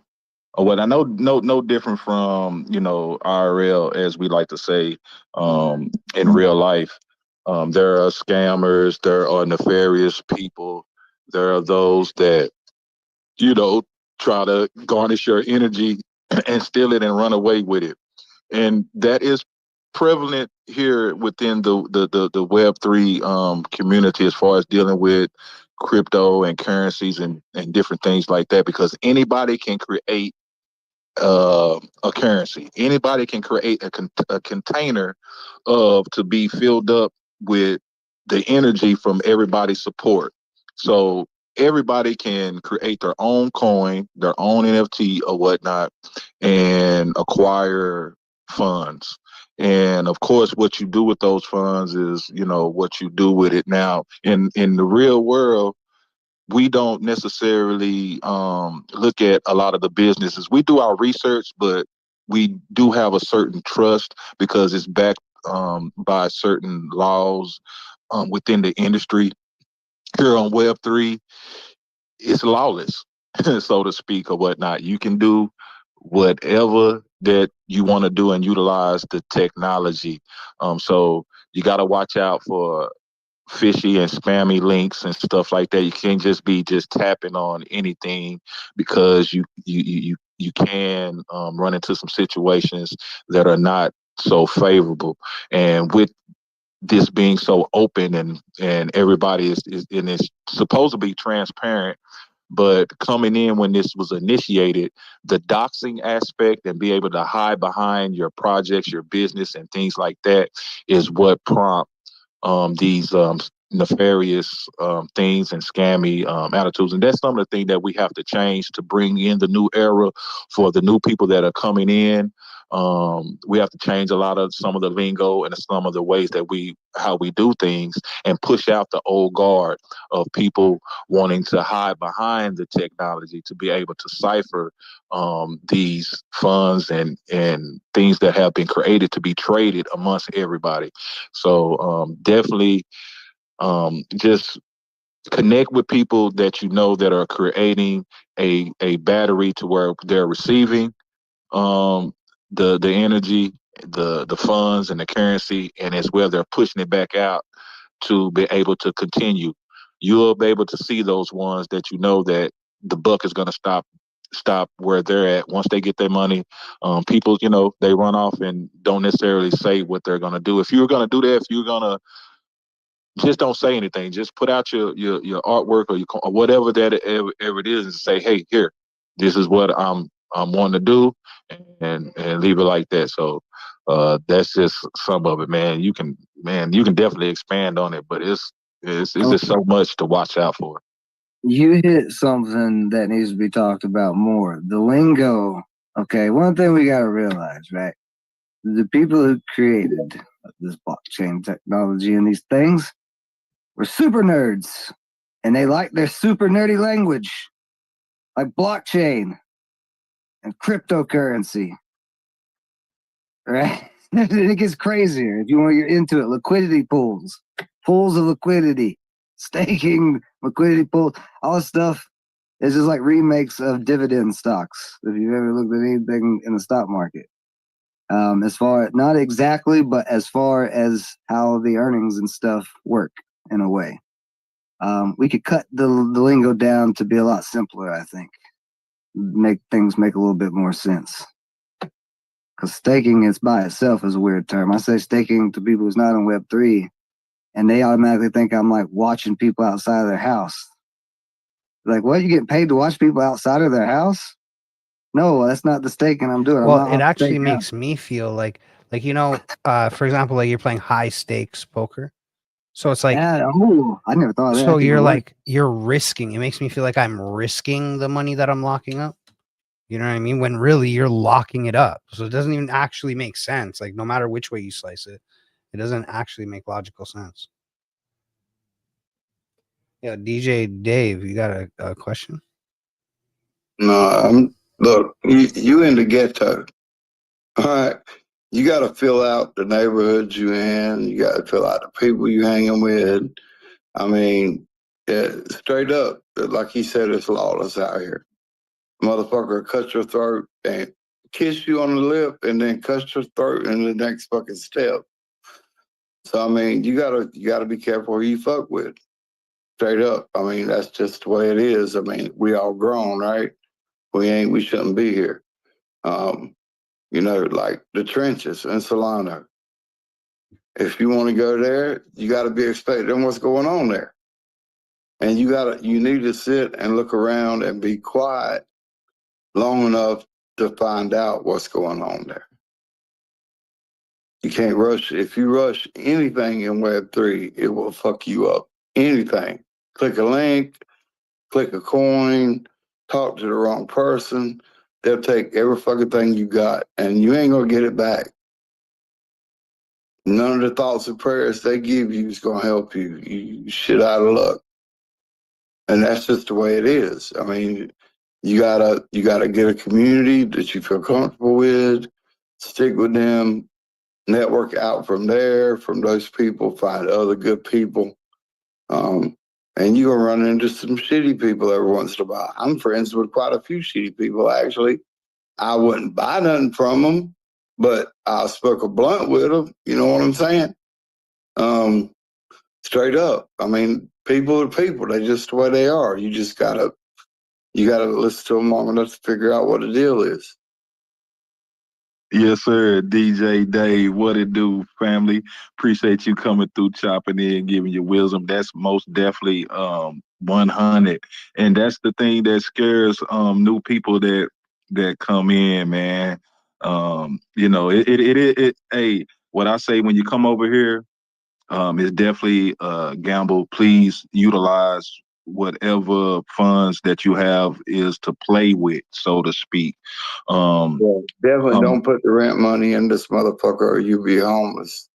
Speaker 5: or what I know, no different from IRL, as we like to say, in real life. There are scammers, there are nefarious people, there are those that try to garnish your energy and steal it and run away with it, and that is prevalent here within the Web3 community as far as dealing with crypto and currencies and different things like that, because anybody can create a currency. Anybody can create a container to be filled up with the energy from everybody's support. So everybody can create their own coin, their own NFT or whatnot, and acquire funds. And of course, what you do with those funds is, what you do with it. Now, in the real world, we don't necessarily look at a lot of the businesses. We do our research, but we do have a certain trust because it's backed by certain laws within the industry. Here on Web3, it's lawless, so to speak, or whatnot. You can do whatever that you want to do and utilize the technology. So you got to watch out for fishy and spammy links and stuff like that. You can't just be tapping on anything, because you can run into some situations that are not so favorable. And with this being so open and everybody is and it's supposed to be transparent, but coming in when this was initiated, the doxing aspect and be able to hide behind your projects, your business, and things like that is what prompt these nefarious things and scammy attitudes. And that's some of the things that we have to change to bring in the new era for the new people that are coming in. We have to change a lot of some of the lingo and some of the ways that how we do things, and push out the old guard of people wanting to hide behind the technology to be able to cipher these funds and things that have been created to be traded amongst everybody. So definitely just connect with people that that are creating a battery to where they're receiving the energy, the funds and the currency, and as well they're pushing it back out to be able to continue. You'll be able to see those ones that that the buck is going to stop where they're at. Once they get their money, people, they run off and don't necessarily say what they're going to do. If you're going to do that, if you're going to just don't say anything. Just put out your artwork or whatever ever it is, and say, hey, here, this is what I'm wanting to do, and leave it like that. So that's just some of it, man. You can definitely expand on it, but it's just so much to watch out for.
Speaker 1: You hit something that needs to be talked about more. The lingo. Okay, one thing we gotta realize, right? The people who created this blockchain technology and these things were super nerds, and they like their super nerdy language, like blockchain and cryptocurrency, right? It gets crazier if you want to get into it. Liquidity pools, pools of liquidity, staking, liquidity pools, all this stuff is just like remakes of dividend stocks. If you've ever looked at anything in the stock market, as far not exactly, but as far as how the earnings and stuff work in a way. We could cut the lingo down to be a lot simpler, I think. Make things make a little bit more sense. Because staking is by itself is a weird term. I say staking to people who's not on Web3, and they automatically think I'm like watching people outside of their house. Like, what? You getting paid to watch people outside of their house? No, that's not the staking I'm doing.
Speaker 2: Well,
Speaker 1: I'm not
Speaker 2: it actually
Speaker 1: staking
Speaker 2: makes me feel like for example, like you're playing high stakes poker. So it's like,
Speaker 1: yeah, I never thought of that.
Speaker 2: so you're risking. It makes me feel like I'm risking the money that I'm locking up. You know what I mean? When really you're locking it up. So it doesn't even actually make sense. Like no matter which way you slice it, it doesn't actually make logical sense. Yeah, DJ Dave, you got a question?
Speaker 7: No, look, you in the ghetto. All right. You got to fill out the neighborhoods you in. You got to fill out the people you hanging with. I mean, straight up, like he said, it's lawless out here. Motherfucker cut your throat and kiss you on the lip and then cut your throat in the next fucking step. So I mean, you gotta be careful who you fuck with. Straight up. I mean, that's just the way it is. I mean, we all grown, right? We shouldn't be here. Like the trenches in Solano. If you want to go there, you got to be expecting what's going on there. And you need to sit and look around and be quiet long enough to find out what's going on there. You can't rush. If you rush anything in Web3, it will fuck you up. Anything. Click a link, click a coin, talk to the wrong person. They'll take every fucking thing you got, and you ain't gonna get it back. None of the thoughts and prayers they give you is gonna help you. You shit out of luck, and that's just the way it is. I mean, you gotta get a community that you feel comfortable with, stick with them, network out from there, from those people, find other good people. And you're gonna run into some shitty people every once in a while. I'm friends with quite a few shitty people, actually. I wouldn't buy nothing from them, but I spoke a blunt with them. You know what I'm saying? Straight up. I mean, people are people. They just the way they are. You gotta listen to them long enough to figure out what the deal is.
Speaker 5: Yes, sir. DJ Dave, what it do, family? Appreciate you coming through, chopping in, giving your wisdom. That's most definitely 100. And that's the thing that scares new people that come in, man. Hey, what I say when you come over here, it's definitely a gamble. Please utilize whatever funds that you have is to play with, so to speak.
Speaker 7: Definitely don't put the rent money in this motherfucker or you be homeless.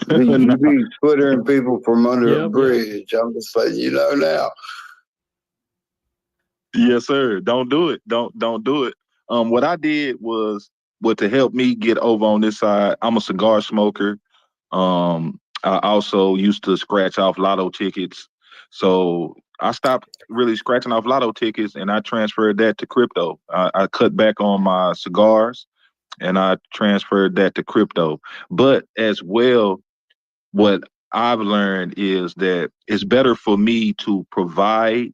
Speaker 7: You be twittering people from under a bridge. I'm just letting you know now.
Speaker 5: Yes, sir. Don't do it. Don't do it. What I did was to help me get over on this side. I'm a cigar smoker. I also used to scratch off lotto tickets. So I stopped really scratching off lotto tickets and I transferred that to crypto. I cut back on my cigars and I transferred that to crypto. But as well, what I've learned is that it's better for me to provide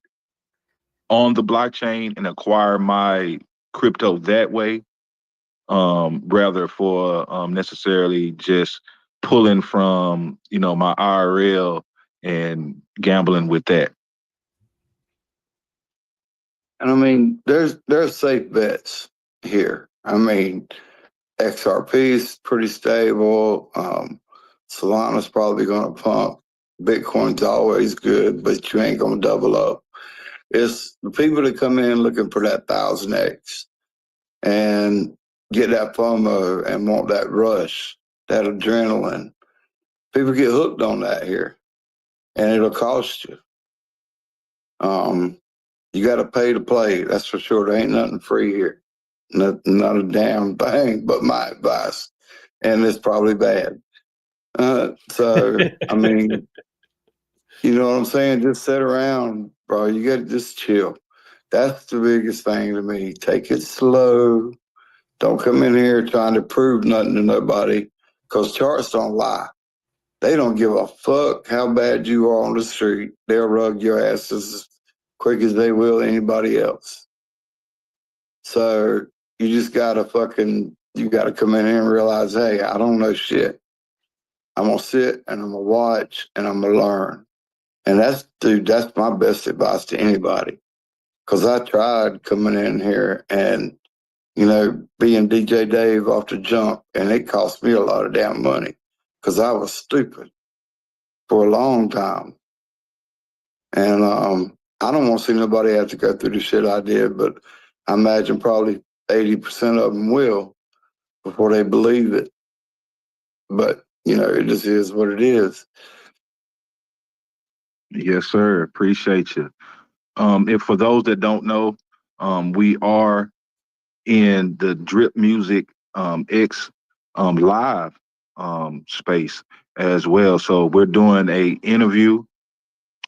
Speaker 5: on the blockchain and acquire my crypto that way, rather for necessarily just pulling from my IRL and gambling with that.
Speaker 7: And I mean, there's safe bets here. I mean, XRP is pretty stable. Solana's probably going to pump. Bitcoin's always good, but you ain't going to double up. It's the people that come in looking for that 1000x and get that FOMO and want that rush, that adrenaline. People get hooked on that here, and it'll cost you. You got to pay to play. That's for sure. There ain't nothing free here. Not a damn thing, but my advice. And it's probably bad. So, I mean, you know what I'm saying? Just sit around, bro. You got to just chill. That's the biggest thing to me. Take it slow. Don't come in here trying to prove nothing to nobody, because charts don't lie. They don't give a fuck how bad you are on the street. They'll rug your ass as quick as they will anybody else. So you just gotta you gotta come in here and realize, hey, I don't know shit. I'm gonna sit and I'm gonna watch and I'm gonna learn. And that's my best advice to anybody. Cause I tried coming in here and, being DJ Dave off the jump, and it cost me a lot of damn money because I was stupid for a long time. And I don't want to see nobody have to go through the shit I did, but I imagine probably 80% of them will before they believe it. But, it just is what it is.
Speaker 5: Yes, sir. Appreciate you. If for those that don't know, we are in the Drip Music X live space as well. So we're doing a interview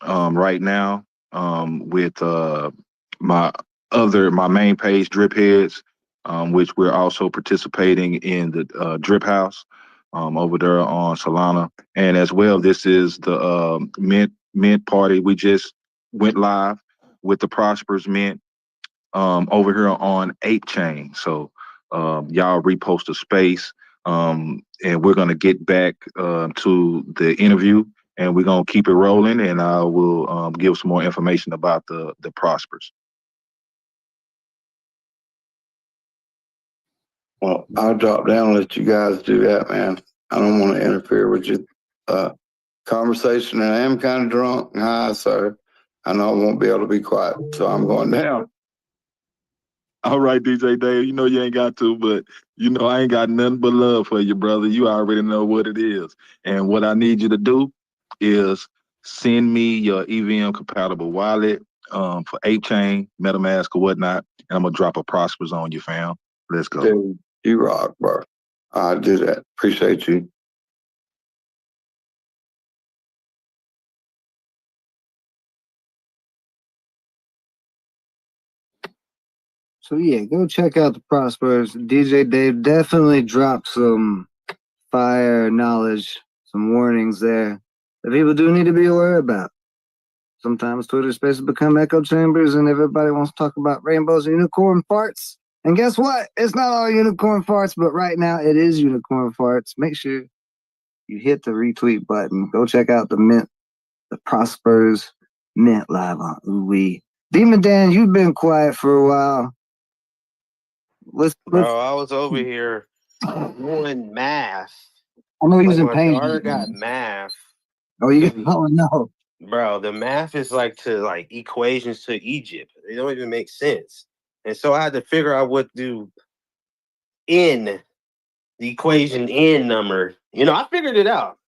Speaker 5: right now with my main page, Drip Heads, which we're also participating in the Drip House over there on Solana, and as well, this is the mint party. We just went live with the Prospers Mint over here on Ape Chain. So y'all repost a space, and we're gonna get back to the interview, and we're gonna keep it rolling. And I will give some more information about the Prospers.
Speaker 7: Well, I'll drop down and let you guys do that, man. I don't want to interfere with your conversation, and I am kind of drunk and high, so I know I won't be able to be quiet. So I'm going down.
Speaker 5: All right, DJ Dave, you know you ain't got to, but I ain't got nothing but love for you, brother. You already know what it is. And what I need you to do is send me your EVM compatible wallet for 8-chain, MetaMask, or whatnot, and I'm gonna drop a Prospers on you, fam. Let's go.
Speaker 7: Dude, you rock, bro. I do that. Appreciate you.
Speaker 1: So yeah, go check out the Prospers. DJ Dave definitely dropped some fire knowledge, some warnings there that people do need to be aware about. Sometimes Twitter spaces become echo chambers and everybody wants to talk about rainbows and unicorn farts. And guess what? It's not all unicorn farts, but right now it is unicorn farts. Make sure you hit the retweet button. Go check out the Mint, the Prospers Mint live on Ooh-wee. Demon Dan, you've been quiet for a while.
Speaker 3: Bro, I was over here doing math.
Speaker 1: I know you're using
Speaker 3: my
Speaker 1: pain.
Speaker 3: daughter got math.
Speaker 1: Oh, oh no.
Speaker 3: Bro, the math is like equations to Egypt. They don't even make sense. And so I had to figure out what to the equation n number. I figured it out.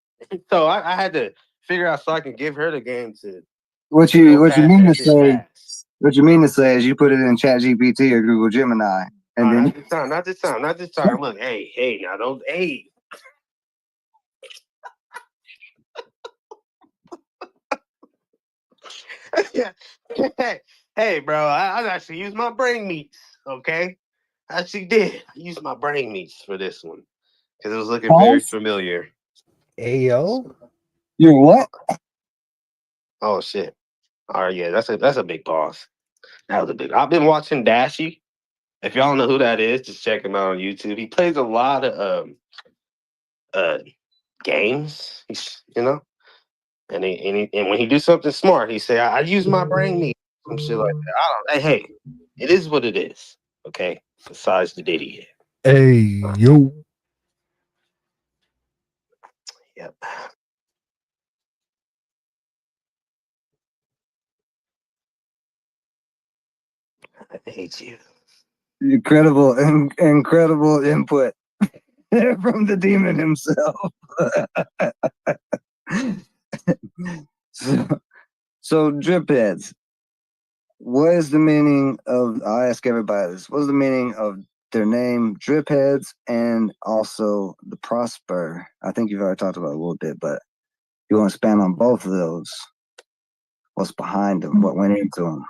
Speaker 3: So I had to figure out so I can give her the game to
Speaker 1: What you mean to say? Fast. What you mean to say is you put it in ChatGPT or Google Gemini, and then
Speaker 3: not this time. Look, hey, now don't Hey, bro, I actually used my brain meats, okay? I actually did. I used my brain meats for this one because it was looking very familiar.
Speaker 2: Ayo?
Speaker 1: You're what?
Speaker 3: Oh, shit. All right, yeah, that's a big pause. That was a big. I've been watching Dashy. If y'all know who that is, just check him out on YouTube. He plays a lot of games, And when he do something smart, he say, I use my brain meat, some shit like that. I don't. Hey, it is what it is. Okay. Besides the Diddy.
Speaker 2: Hey, yo.
Speaker 3: Yep. I hate you.
Speaker 1: Incredible input from the demon himself. so drip heads. What is the meaning of? I'll ask everybody this. What is the meaning of their name, drip heads, and also the Prosper? I think you've already talked about it a little bit, but you want to expand on both of those. What's behind them? What went into them?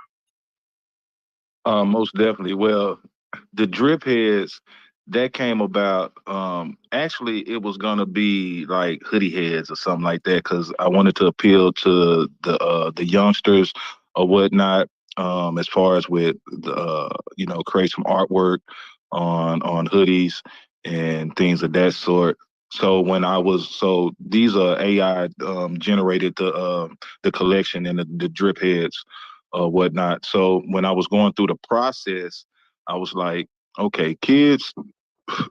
Speaker 5: Most definitely. Well, the drip heads that came about. Actually, it was gonna be like hoodie heads or something like that because I wanted to appeal to the youngsters or whatnot. As far as with the create some artwork on hoodies and things of that sort. So these are AI generated the collection and the drip heads or whatnot. So when I was going through the process, I was like, okay, kids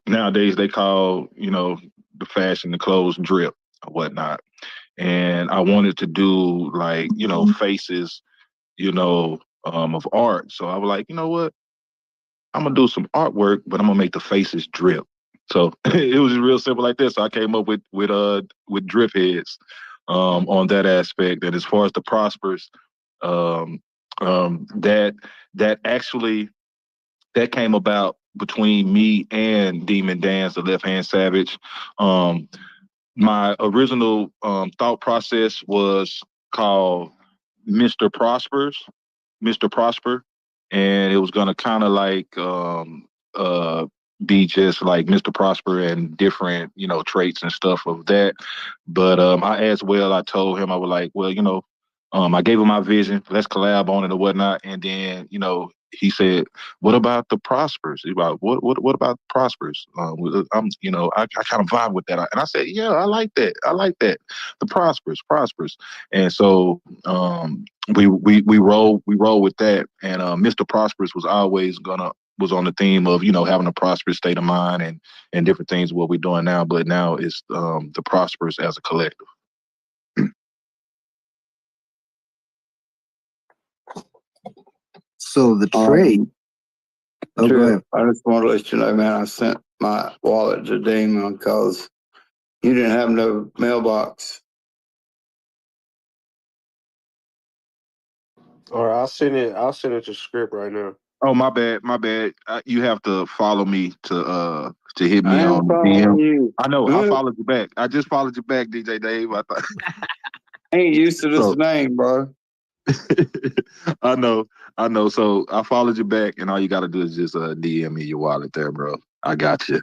Speaker 5: nowadays they call, the fashion, the clothes drip or whatnot. And I wanted to do like, faces, of art. So I was like, you know what? I'm gonna do some artwork, but I'm gonna make the faces drip. So it was real simple like this. So I came up with drip heads on that aspect. And as far as the Prospers, um, that actually that came about between me and Demon Dance, the Left Hand Savage. My original thought process was called Mr. Prospers, Mr. Prosper, and it was gonna kind of like uh, be just like Mr. Prosper and different, traits and stuff of that. But I told him I was like, well, I gave him my vision. Let's collab on it or whatnot. And then, he said, "What about the Prospers?" He's about what about Prospers? I kind of vibe with that. And I said, "Yeah, I like that. I like that. The Prospers." And so we roll with that. And Mr. Prosperous was on the theme of having a prosperous state of mind and different things what we're doing now. But now it's the Prosperous as a collective.
Speaker 1: So the trade. Go ahead.
Speaker 7: I just want to let you know, man, I sent my wallet to Damon because you didn't have no mailbox.
Speaker 3: All right, I'll send it to script right now.
Speaker 5: Oh, my bad, my bad. You have to follow me to hit me
Speaker 7: I ain't
Speaker 5: on
Speaker 7: following
Speaker 5: DM.
Speaker 7: you.
Speaker 5: I know. I
Speaker 7: Look,
Speaker 5: followed you back. I just followed you back, DJ Dave. I thought.
Speaker 7: I ain't used to this
Speaker 5: So
Speaker 7: name, bro.
Speaker 5: I know. So I followed you back, and all you got to do is just DM me your wallet there, bro. I got you.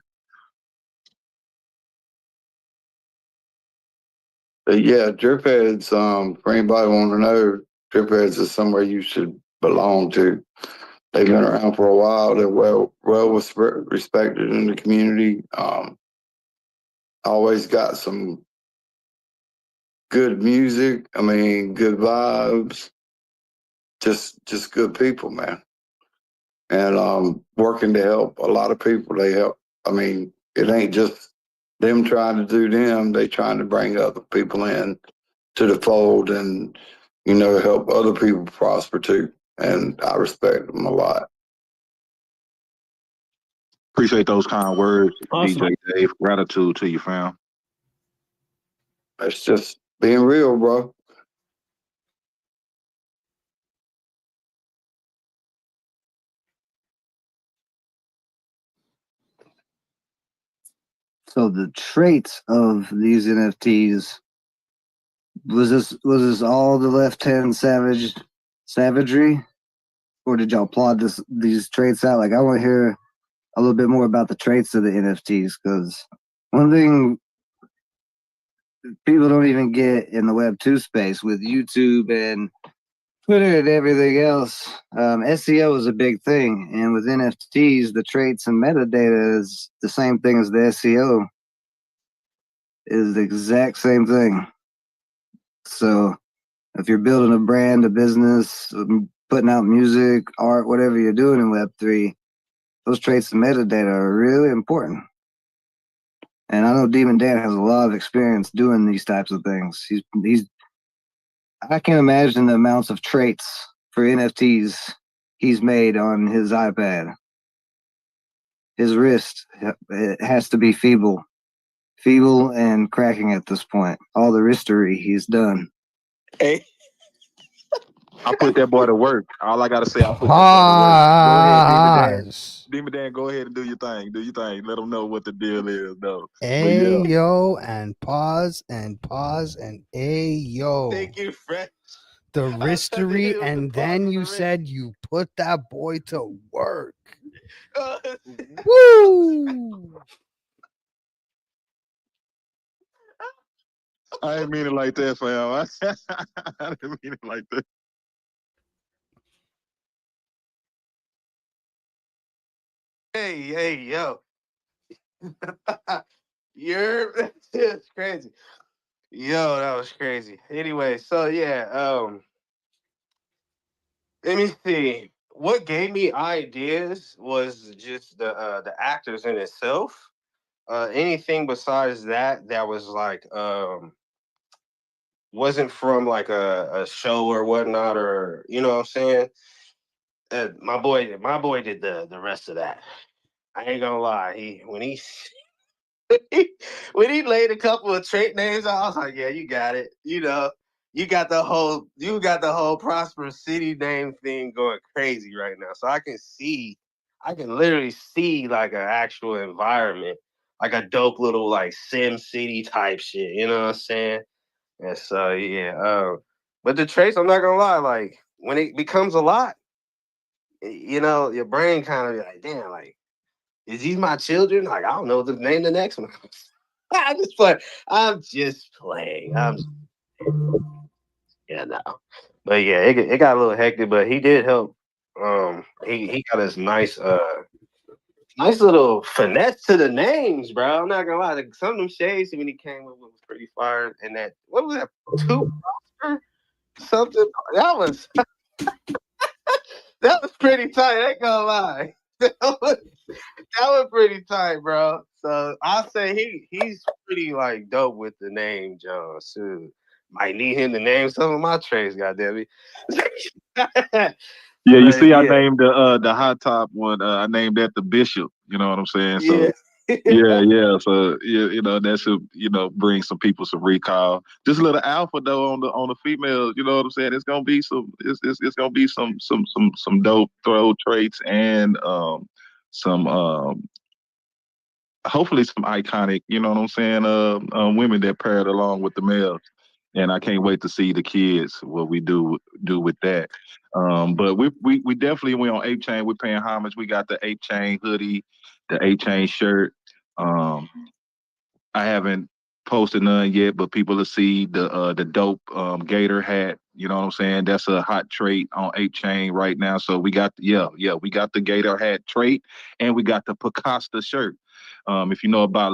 Speaker 7: But yeah, Drip Heads, for anybody want to know, Drip Heads is somewhere you should belong to. They've been around for a while. They're well respected in the community. Always got some good music. I mean, good vibes. Just good people, man. And working to help a lot of people. They help. I mean, it ain't just them trying to do them. They trying to bring other people in to the fold and help other people prosper too. And I respect them a lot.
Speaker 5: Appreciate those kind words,
Speaker 6: Awesome.
Speaker 5: DJ Dave. Gratitude to you, fam.
Speaker 7: It's just being real, bro.
Speaker 1: So the traits of these NFTs, was this all the left hand savagery, or did y'all plot these traits out? Like, I want to hear a little bit more about the traits of the NFTs, because one thing people don't even get in the Web2 space with YouTube and Twitter and everything else, SEO is a big thing, and with NFTs, the traits and metadata is the same thing as the SEO. Is the exact same thing. So if you're building a brand, a business, putting out music, art, whatever you're doing in Web3, those traits and metadata are really important. And I know Demon Dan has a lot of experience doing these types of things. I can't imagine the amounts of traits for NFTs he's made on his iPad. His wrist, it has to be feeble and cracking at this point. All the wristery he's done.
Speaker 3: Hey,
Speaker 5: I put that boy to work. All I gotta say, I put that boy to work. Go ahead, Demon Dan.
Speaker 2: Pause.
Speaker 5: Demon Dan, go ahead and do your thing. Do your thing. Let them know what the deal is, though. But
Speaker 2: Hey
Speaker 5: yeah,
Speaker 2: yo, and pause and hey yo.
Speaker 3: thank you, Fred.
Speaker 2: The
Speaker 3: I thought it
Speaker 2: wristery,
Speaker 3: was
Speaker 2: and
Speaker 3: the
Speaker 2: then
Speaker 3: pause
Speaker 2: you
Speaker 3: of the
Speaker 2: said you put that boy to work.
Speaker 3: wrist.
Speaker 2: Woo!
Speaker 5: I didn't mean it like that, fam. I didn't mean it like that.
Speaker 3: Hey, yo. You're it's crazy. Yo, that was crazy. Anyway, so yeah, let me see. What gave me ideas was just the actors in itself. Anything besides that was like wasn't from like a show or whatnot, or you know what I'm saying. My boy did the rest of that. I ain't gonna lie. He when he when he laid a couple of trait names out, I was like, yeah, you got it. You know, you got the whole Prosperous City name thing going crazy right now. So I can literally see like an actual environment, like a dope little like Sim City type shit. You know what I'm saying? And so yeah, but the traits, I'm not gonna lie, like when it becomes a lot, you know, your brain kind of be like, damn, like, is these my children? Like, I don't know the name the next one. I'm just playing. I'm just playing. Yeah, no. But yeah, it got a little hectic, but he did help. He got his nice little finesse to the names, bro. I'm not gonna lie. Like, some of them shades when he came up with was pretty fire. And that, what was that? Two Prosper? Something that was that was pretty tight. I ain't gonna lie. That was pretty tight, bro. So I'll say he's pretty like dope with the name John. Shoot. Might need him to name some of my trades, goddamn it.
Speaker 5: Yeah, you
Speaker 3: But
Speaker 5: see, I
Speaker 3: yeah,
Speaker 5: named the hot top one. I named that the Bishop. You know what I'm saying?
Speaker 3: yeah.
Speaker 5: So yeah, yeah. So yeah, that should bring some people some recall. Just a little alpha though on the females. You know what I'm saying? It's gonna be it's gonna be some dope throw traits and some hopefully some iconic. You know what I'm saying? Women that paired along with the males. And I can't wait to see the kids what we do with that. But we definitely we on Ape Chain. We're paying homage. We got the Ape Chain hoodie, the Ape Chain shirt. Um, I haven't posted none yet, but people will see the dope gator hat. You know what I'm saying? That's a hot trait on 8 Chain right now. So we got we got the gator hat trait, and we got the Picosta shirt. If you know about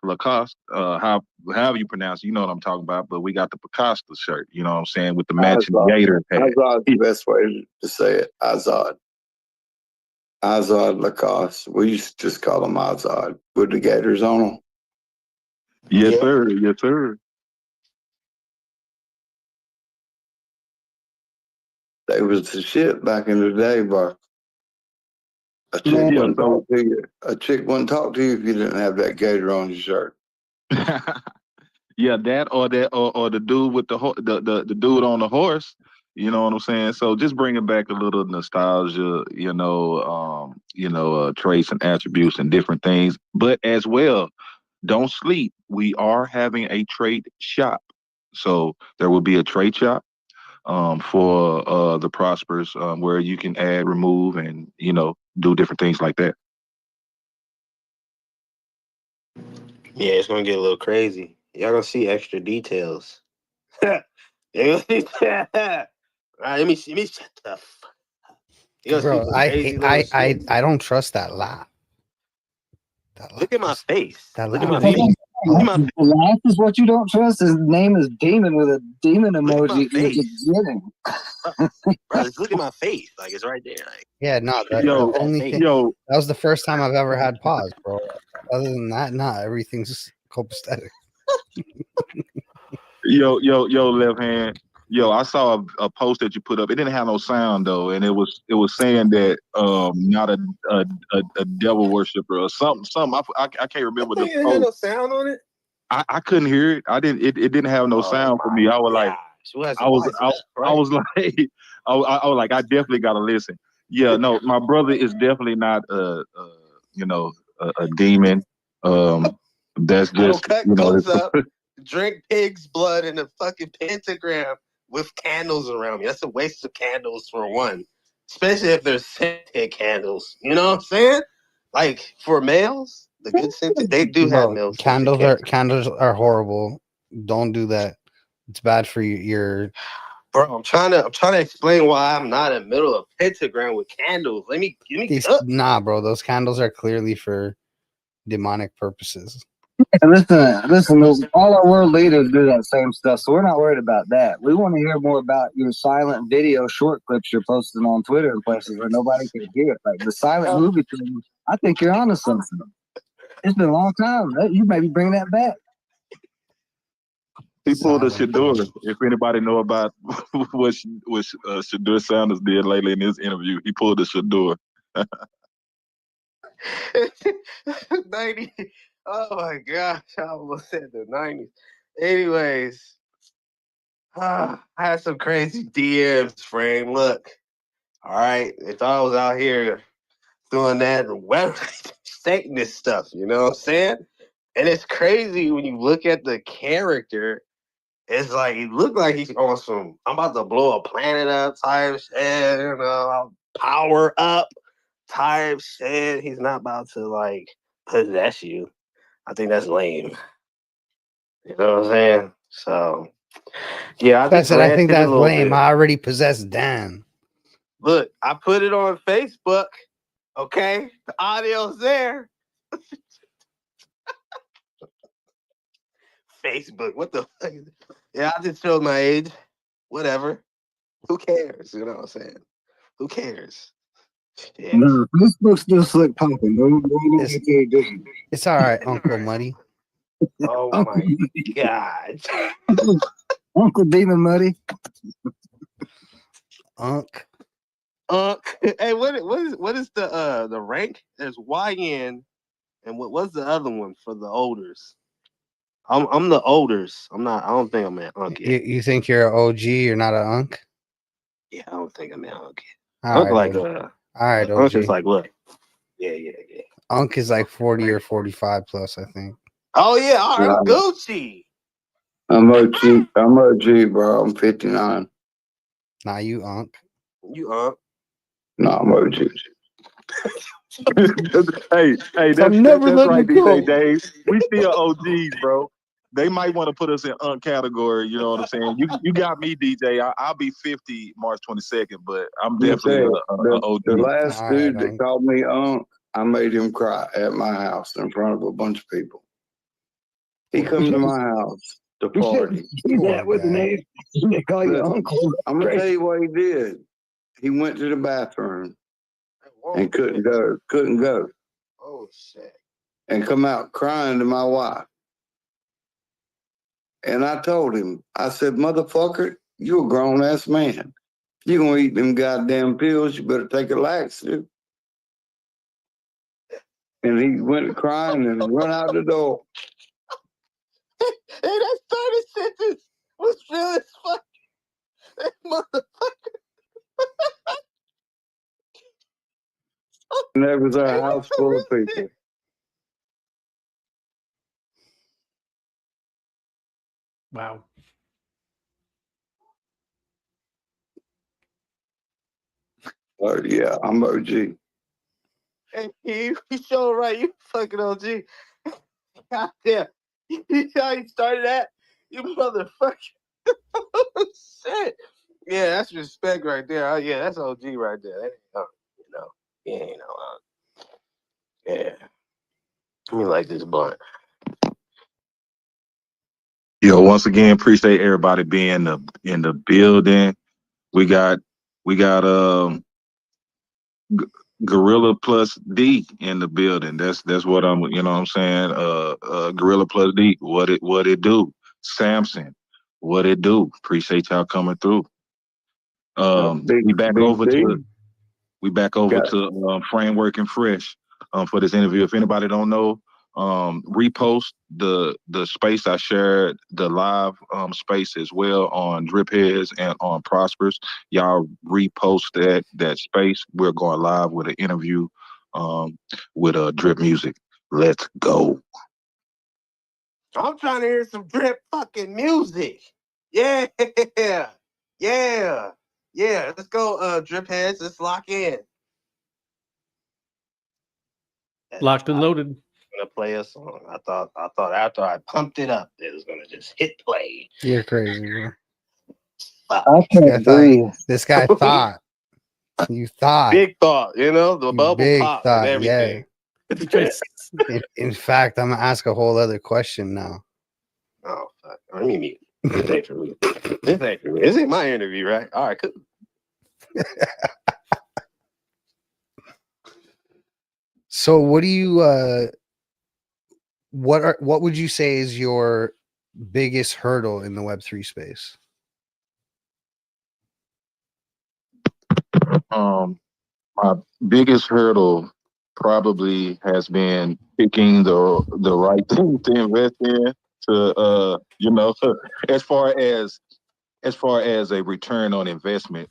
Speaker 5: Lacoste, however you pronounce it, you know what I'm talking about. But we got the Picosta shirt. You know what I'm saying, with the matching
Speaker 7: Azad.
Speaker 5: gator hat.
Speaker 7: Azad's the best way to say it. Azad. Azad Lacoste. We used to just call them Azad with the gators on them.
Speaker 5: Yes,
Speaker 3: Yeah.
Speaker 5: sir. Yes, sir.
Speaker 7: They was the shit back in the day, bro. A chick
Speaker 1: Man,
Speaker 5: Yeah.
Speaker 7: wouldn't
Speaker 5: So.
Speaker 7: talk to you. A chick wouldn't talk to you if you didn't have that gator on your shirt.
Speaker 5: Yeah, or the dude with the dude on the horse. You know what I'm saying? So just bringing back a little nostalgia, traits and attributes and different things. But as well, don't sleep. We are having a trait shop, so there will be a trait shop for the Prospers where you can add, remove, and do different things like that.
Speaker 3: Yeah, it's gonna get a little crazy. Y'all gonna see extra details. You gonna see All right, let me shut the fuck. You gonna see
Speaker 2: Bro,
Speaker 3: some
Speaker 2: I
Speaker 3: crazy
Speaker 2: hate
Speaker 3: little shit.
Speaker 2: I don't trust that laugh. That
Speaker 3: Look
Speaker 2: laugh
Speaker 3: at my
Speaker 2: is
Speaker 3: face.
Speaker 2: that
Speaker 3: Look at
Speaker 2: laugh
Speaker 3: my
Speaker 2: is
Speaker 3: face.
Speaker 1: Laugh is what you don't trust. His name is Demon with a demon
Speaker 3: Look at my
Speaker 1: emoji in the
Speaker 3: face.
Speaker 1: beginning.
Speaker 3: Bro, just look at my face. Like, it's right there. Like,
Speaker 2: Yeah, no, the
Speaker 5: Yo,
Speaker 2: only thing
Speaker 5: yo,
Speaker 2: that was the first time I've ever had pause, bro. Other than that, nah, everything's copacetic.
Speaker 5: yo, left hand. Yo, I saw a post that you put up. It didn't have no sound though, and it was saying that not a devil worshiper or something. I can't remember the
Speaker 3: it had
Speaker 5: post.
Speaker 3: no sound on it.
Speaker 5: I couldn't hear it. I didn't. It didn't have no sound for me. I was like, I was like, I was like, I definitely gotta listen. Yeah, no, my brother is definitely not a demon. That's
Speaker 3: I don't
Speaker 5: just
Speaker 3: cut coats up, drink pig's blood in a fucking pentagram with candles around me. That's a waste of candles for one, especially if they're scented candles. You know what I'm saying? Like for males, the good scented, they do have
Speaker 2: Bro,
Speaker 3: male
Speaker 2: candles
Speaker 3: scented
Speaker 2: candles are horrible. Don't do that. It's bad for your
Speaker 3: Bro, I'm trying to explain why I'm not in the middle of pentagram with candles. Give me up.
Speaker 2: Nah, bro. Those candles are clearly for demonic purposes.
Speaker 1: And listen, all our world leaders do that same stuff, so we're not worried about that. We want to hear more about your silent video short clips you're posting on Twitter and places where nobody can hear it. Like the silent movie thing, I think you're onto something. It's been a long time. You maybe bring that back.
Speaker 5: He pulled a Shador. If anybody know about what Shador Sanders did lately in his interview, he pulled a Shador.
Speaker 3: 90. Oh my gosh, I almost said the 90s. Anyways, I had some crazy DMs, Frame. Look, all right, if I was out here doing that Satanist stuff, you know what I'm saying? And it's crazy when you look at the character. It's like he looked like he's on some I'm about to blow a planet up type shit, I'll power up type shit. He's not about to like possess you. I think that's lame. You know what I'm saying? So yeah, I just
Speaker 2: I think
Speaker 3: ranted a
Speaker 2: that's
Speaker 3: little
Speaker 2: lame.
Speaker 3: bit.
Speaker 2: I already possess Dan.
Speaker 3: Look, I put it on Facebook. Okay, the audio's there. Facebook, what the fuck? Yeah, I just showed my age. Whatever. Who cares? You know what I'm saying? Who cares? Yeah.
Speaker 1: No, Facebook's still slick pumping.
Speaker 2: It's all right, Uncle Muddy.
Speaker 3: Oh my God.
Speaker 1: Uncle Demon Muddy.
Speaker 2: Unc.
Speaker 3: Hey, what is the rank? There's YN, and what's the other one for the olders? I'm the olders. I don't think I'm an Unc yet.
Speaker 2: You think you're an OG? You're not an Unc?
Speaker 3: Yeah, I don't think I'm an Unc yet.
Speaker 2: All
Speaker 3: Unc
Speaker 2: right,
Speaker 3: like
Speaker 2: all right,
Speaker 3: Unc is
Speaker 2: OG.
Speaker 3: like what? Yeah.
Speaker 2: Unc is like 40 or 45 plus, I think.
Speaker 3: Oh yeah, all right, I'm Gucci.
Speaker 7: I'm OG, bro. I'm 59.
Speaker 2: Nah, you Unc.
Speaker 3: You Unc.
Speaker 7: No, I'm OG.
Speaker 5: hey, that's
Speaker 2: never
Speaker 5: that's
Speaker 2: letting
Speaker 5: right,
Speaker 2: it go.
Speaker 5: DJ Dave. We still OGs, bro. They might want to put us in category. You know what I'm saying? You got me, DJ. I'll be 50 March 22nd, but I'm definitely a OG.
Speaker 7: The last
Speaker 2: All
Speaker 7: dude
Speaker 2: right,
Speaker 7: that called me Unc, I made him cry at my house in front of a bunch of people. He come to my house to party.
Speaker 1: Do that with the name. They call you Uncle.
Speaker 7: I'm gonna tell you what he did. He went to the bathroom and couldn't go,
Speaker 3: Oh shit.
Speaker 7: and come out crying to my wife. And I told him, I said, motherfucker, you a grown ass man. If you gonna eat them goddamn pills, you better take a laxative. And he went crying and run out the door.
Speaker 3: Hey, that started sentence was real as fuck. That motherfucker.
Speaker 7: And there was a house full of people.
Speaker 6: Wow.
Speaker 7: Oh yeah, I'm OG.
Speaker 3: Hey, you sure right. You fucking OG. God damn. You see how you started that? You motherfucker. Shit. Yeah, that's respect right there. Oh, yeah, that's OG right there. That ain't he ain't no Yeah. Let me like this blunt.
Speaker 5: Once again, appreciate everybody being in the building. We got G- Gorilla Plus D in the building. That's what I'm. You know what I'm saying. Gorilla Plus D. What it do? Samson. What it do? Appreciate y'all coming through.
Speaker 7: Big
Speaker 5: We back
Speaker 7: Big
Speaker 5: over
Speaker 7: D
Speaker 5: to
Speaker 7: got
Speaker 5: Framework and Fresh for this interview. If anybody don't know, repost the space I shared, the live space as well on Drip Heads and on Prospers. Y'all repost that space. We're going live with an interview with Drip Music. Let's go.
Speaker 3: I'm trying to hear some drip fucking music. Yeah, yeah, yeah. Let's go, drip heads. Let's lock in.
Speaker 6: Locked and loaded.
Speaker 3: Gonna play a song. I thought after I pumped it up, it was gonna just hit play.
Speaker 2: You're crazy, bro.
Speaker 1: I
Speaker 2: This guy
Speaker 1: can't breathe.
Speaker 2: this guy thought. You thought.
Speaker 3: Big thought, the
Speaker 2: You
Speaker 3: bubble
Speaker 2: big
Speaker 3: pop and
Speaker 2: thought,
Speaker 3: everything.
Speaker 2: In fact, I'm gonna ask a whole other question now.
Speaker 3: Oh, fuck. I mean, this ain't for me. This ain't for me. This ain't my interview, right? All right, cool.
Speaker 2: So what do you what would you say is your biggest hurdle in the Web3 space?
Speaker 5: My biggest hurdle probably has been picking the right thing to invest in. To as far as a return on investment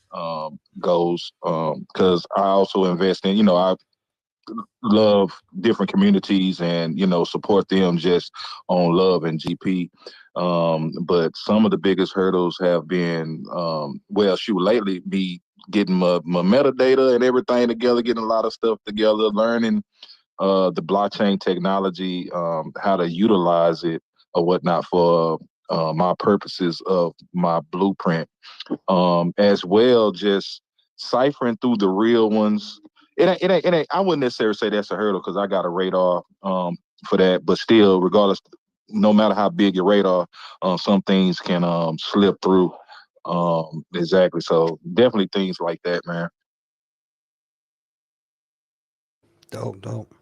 Speaker 5: goes, because I also invest in, I love different communities and support them just on love and GP. But some of the biggest hurdles have been lately be getting my metadata and everything together, getting a lot of stuff together, learning the blockchain technology, how to utilize it or whatnot for my purposes of my blueprint, as well, just ciphering through the real ones. It ain't. I wouldn't necessarily say that's a hurdle because I got a radar for that. But still, regardless, no matter how big your radar, some things can slip through. Exactly. So definitely things like that, man.
Speaker 2: Dope.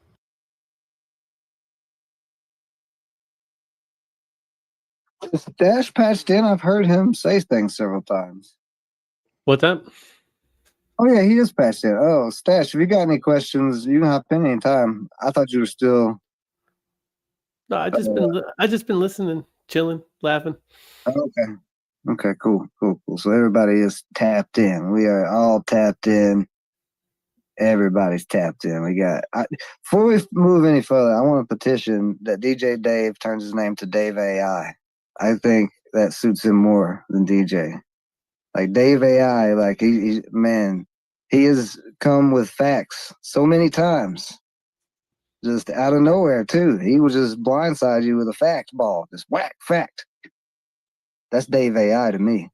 Speaker 1: Is Dash patched in? I've heard him say things several times.
Speaker 6: What's that?
Speaker 1: Oh yeah, he is patched in. Oh, Stash, if you got any questions, you can hop in anytime. I thought you were still.
Speaker 6: No, I just been listening, chilling, laughing.
Speaker 1: Okay, cool. So everybody is tapped in. We are all tapped in. Everybody's tapped in. Before we move any further, I want to petition that DJ Dave turns his name to Dave AI. I think that suits him more than DJ. Like Dave AI, like he has come with facts so many times, just out of nowhere too. He will just blindside you with a fact ball, just whack fact. That's Dave AI to me.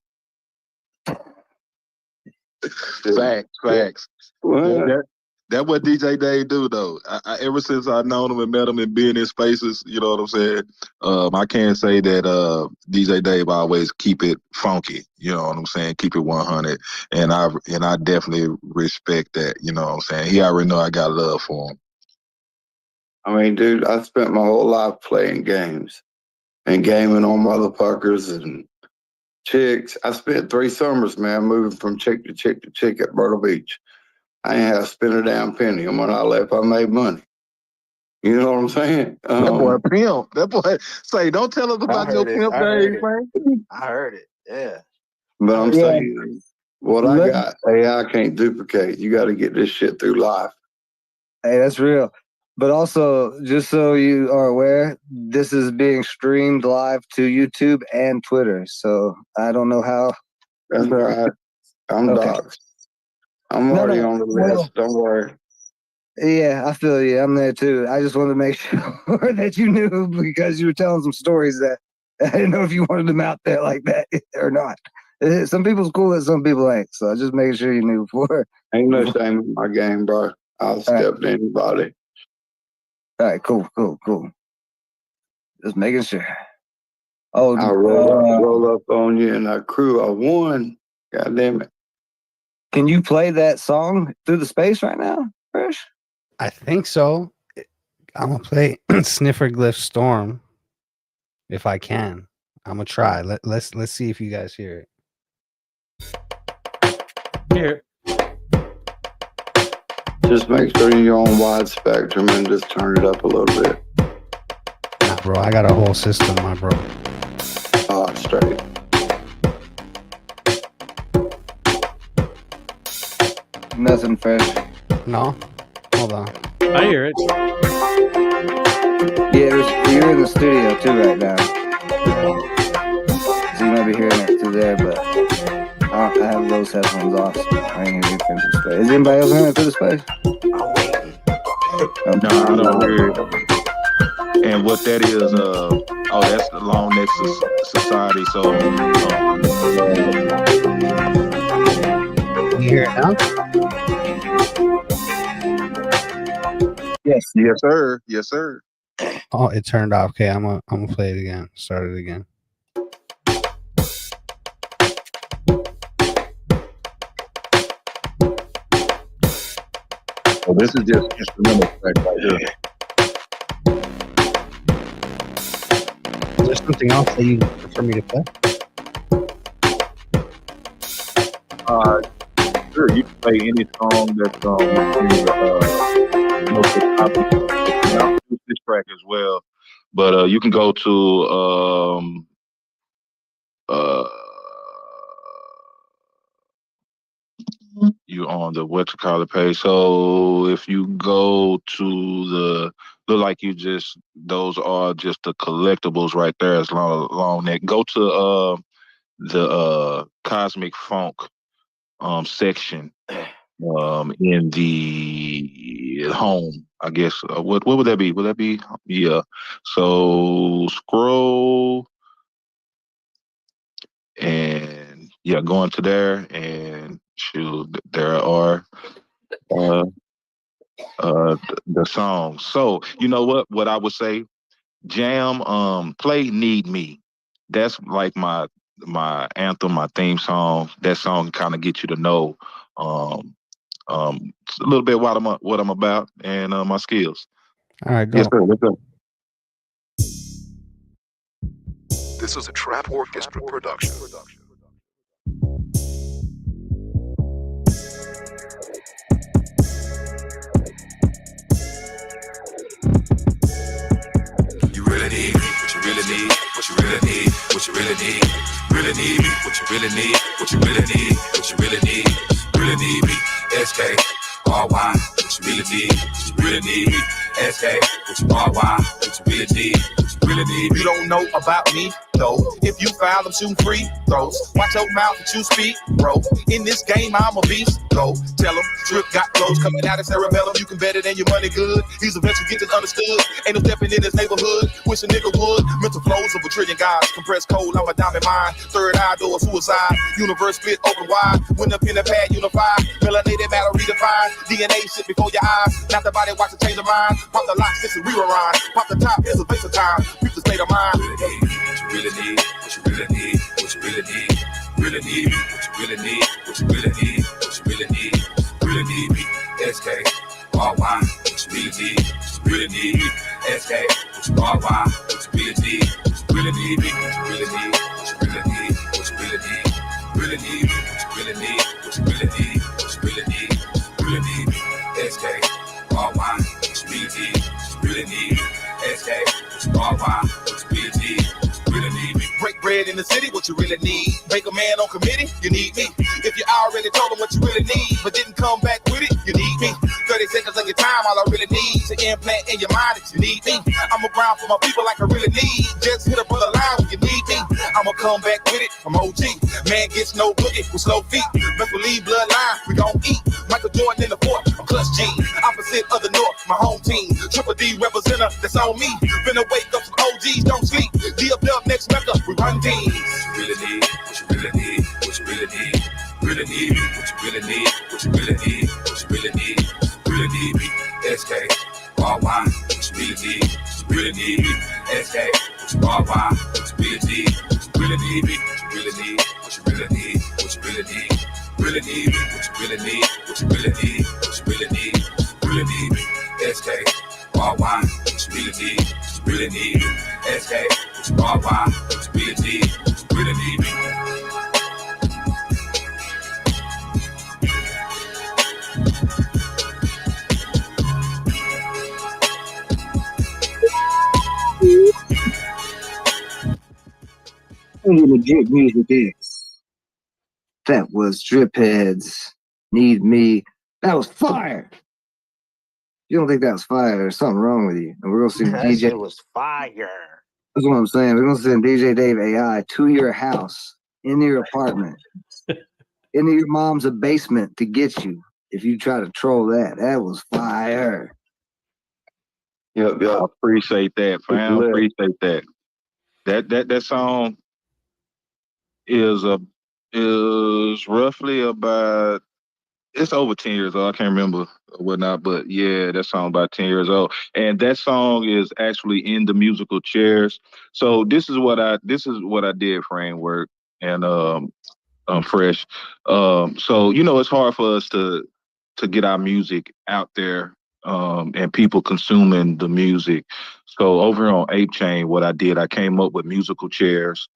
Speaker 5: Facts.
Speaker 7: well,
Speaker 5: That what DJ Dave do though. Ever since I known him and met him and been in spaces, you know what I'm saying. I can't say that DJ Dave always keep it funky. You know what I'm saying. Keep it 100, and I definitely respect that. You know what I'm saying. He already know I got love for him.
Speaker 7: I mean, dude, I spent my whole life playing games and gaming on motherfuckers and chicks. I spent 3 summers, man, moving from chick to chick to chick at Myrtle Beach. I ain't have to spend a damn penny. And when I left, I made money. You know what I'm saying?
Speaker 5: That boy pimp. That boy say, don't tell us about your pimp days, man.
Speaker 3: I heard it. Yeah.
Speaker 7: But I'm
Speaker 1: Yeah.
Speaker 7: saying, what I got, AI can't duplicate. You got to get this shit through life.
Speaker 1: Hey, that's real. But also, just so you are aware, this is being streamed live to YouTube and Twitter. So I don't know how.
Speaker 7: That's right. I'm
Speaker 1: Okay.
Speaker 7: doxxed. I'm already on the list. Don't worry.
Speaker 1: Yeah, I feel you. I'm there too. I just wanted to make sure that you knew because you were telling some stories that I didn't know if you wanted them out there like that or not. Some people's cool and some people ain't. So I just making sure you knew before.
Speaker 7: Ain't no shame in my game, bro. I'll step to anybody.
Speaker 1: All right, cool. Just making sure. Oh,
Speaker 7: I roll up on you and I crew. I won. God damn it.
Speaker 1: can you play that song through the space right now, Fresh?
Speaker 2: I think so. I'm gonna play Sniffer Glyph Storm if I can. I'm gonna try. Let's see if you guys hear it.
Speaker 6: Here.
Speaker 7: Just make sure you're on wide spectrum and just turn it up a little bit.
Speaker 2: Nah, bro, I got a whole system, my bro.
Speaker 7: Oh, straight.
Speaker 1: Nothing, Fresh.
Speaker 2: No? Hold on.
Speaker 6: I hear it.
Speaker 1: Yeah, you're in the studio too right now. So you might be hearing it through there, but I have those headphones off. So I ain't hearing anything through space. Is anybody else hearing it through the space?
Speaker 5: No, I don't hear it. And what that is, that's the Long Neck Society. So,
Speaker 2: You hear it now?
Speaker 1: Yes.
Speaker 5: yes, sir. Yes, sir.
Speaker 2: Oh, it turned off. Okay, I'm gonna play it again. Start it again.
Speaker 5: So this is just instrumental track right here.
Speaker 2: Is there something else that you prefer me to play?
Speaker 5: Sure, you can play any song that's this track as well. But you can go to you on the what to call it page. So if you go to the look like you just those are just the collectibles right there as long neck. Go to the Cosmic Funk section in the home, I guess. What would that be? Would that be so scroll and go into there and shoot, there are the songs. So you know what I would say, jam, play Need Me. That's like my anthem, my theme song. That song kind of gets you to know a little bit what I'm about and my skills.
Speaker 2: All right, go.
Speaker 5: Yes, sir. Let's go.
Speaker 8: This is a Trap Orchestra production. You really need me, what you really need, what you really need, what you really need, really need me, what you really need, what you really need, what you really need me, SK, RY, what you really need, what you really need, SK, what you RY, what you really need, what you really need. You don't know about me, though. If you foul, I'm shooting free throws. Watch your mouth that you speak, bro. In this game, I'm a beast, go. Tell him, Drip got clothes coming out of cerebellum. You can bet it and your money good. He's a venture, get this understood. Ain't no stepping in this neighborhood. Wish a nigga would. Mental flows of a trillion guys. Compressed cold, I'm a diamond mine. Third eye door, suicide. Universe split open wide. Went up in the pad, unified. Melanated matter redefined. DNA shit before your eyes. Not the body, watch it change your mind. Pop the locks, this is rewind. Pop the top, it's a waste of time. Keep the state of mind. What you really need, what you really need, what you really need. Really need me, what you really need, what you really need, what you really need. Really need me, SK, RY, what you really need, what you really need me, SK, what you RY, what you really need, what you really need me, what you really need, what you really need, what you really need. Really need me, what you really need, what you really need, what you really need. Really need me, SK, RY, what you really need, what you really need, SK, what you RY, what you really need, what you really need me. Break bread in the city, what you really need. Make a man on committee, you need me. If you already told him what you really need, but didn't come back with it, you need me. 30 seconds of your time, all I really need to implant in your mind that you need me. I'm around for my people like I really need. Just hit up on the line when you need me. I'ma come back with it, I'm OG. Man gets no boogie with slow feet. Best believe bloodline, we gon' eat. Michael Jordan in the fort, I'm Clutch G. Opposite of the North, my home team. Triple D representative, that's on me. Finna wake up some OGs, don't sleep. D-up next mecca, we run teams. What you really need, what you really need, what you really need. Really need me, what you really need, what you really need, what you really need. Really need me, SK, RY, what you really need, what you really need me, SK, what what you are, why, what you really need, what you really need me, what you really need, what you really need, what you really need, really need me, what you really need, what you really need, what you really need, really need me, SK, why, what you really need, what you really need, SK, what you are, why, what you really need, what you really need me.
Speaker 1: Legit music is. That was Drip Heads. Need Me. That was fire. If you don't think that was fire, there's something wrong with you. And we're gonna send
Speaker 3: That
Speaker 1: DJ.
Speaker 3: shit was fire.
Speaker 1: That's what I'm saying. We're gonna send DJ Dave AI to your house, in your apartment, into your mom's basement to get you. If you try to troll that, that was fire.
Speaker 7: Yep,
Speaker 5: I
Speaker 7: yep.
Speaker 5: appreciate that, fam.
Speaker 1: Lit.
Speaker 5: Appreciate that. That song is roughly about, it's over 10 years old. I can't remember or whatnot, but yeah, that song about 10 years old. And that song is actually in the Musical Chairs. So this is what I did, framework and fresh. So it's hard for us to get our music out there, and people consuming the music. So over on Ape Chain, what I did, I came up with Musical Chairs,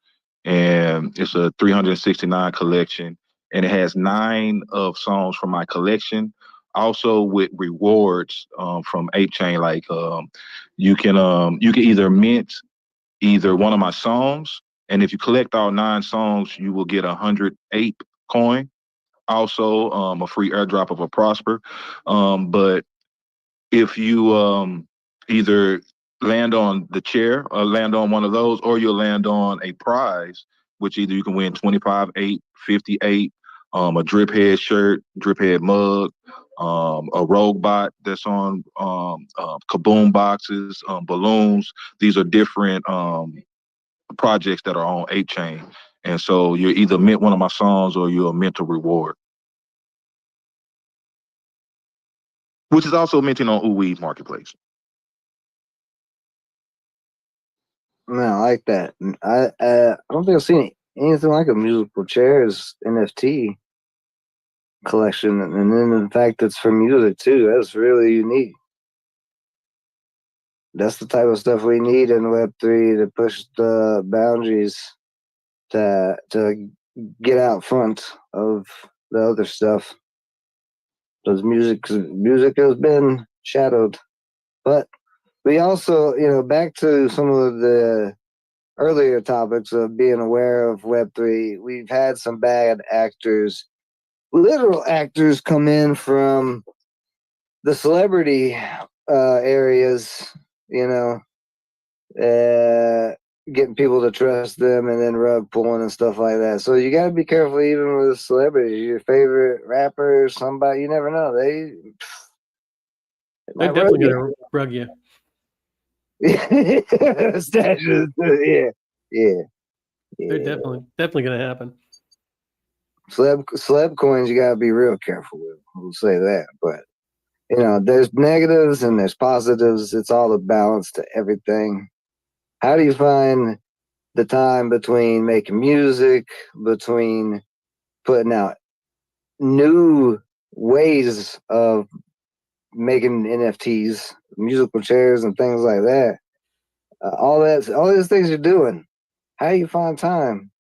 Speaker 5: and it's a 369 collection, and it has 9 of songs from my collection, also with rewards from Ape Chain. Like you can either mint either one of my songs, and if you collect all 9 songs, you will get 100 Ape coin. Also, a free airdrop of a Prosper. But if you either land on the chair or land on one of those, or you'll land on a prize, which either you can win 25 8, 58, a drip head shirt, drip head mug, a rogue bot that's on kaboom boxes, balloons. These are different projects that are on 8chain. And so you're either mint one of my songs or you're mint a reward, which is also minting on Uweed Marketplace.
Speaker 1: Man, I like that. I don't think I've seen anything like a Musical Chairs NFT collection, and then the fact it's for music too. That's really unique. That's the type of stuff we need in Web3 to push the boundaries, to get out front of the other stuff. Because music has been shadowed, but we also, back to some of the earlier topics of being aware of Web3. We've had some bad actors, literal actors, come in from the celebrity areas, getting people to trust them, and then rug pulling and stuff like that. So you got to be careful, even with celebrities. Your favorite rapper, somebody, you never know. They're
Speaker 6: definitely gonna rug you.
Speaker 1: Stashes, yeah.
Speaker 6: They're definitely gonna happen.
Speaker 1: Celeb coins, you gotta be real careful with. We'll say that, but there's negatives and there's positives. It's all a balance to everything. How do you find the time between making music, between putting out new ways of making NFTs, musical chairs, and things like that? All these things you're doing. How do you find time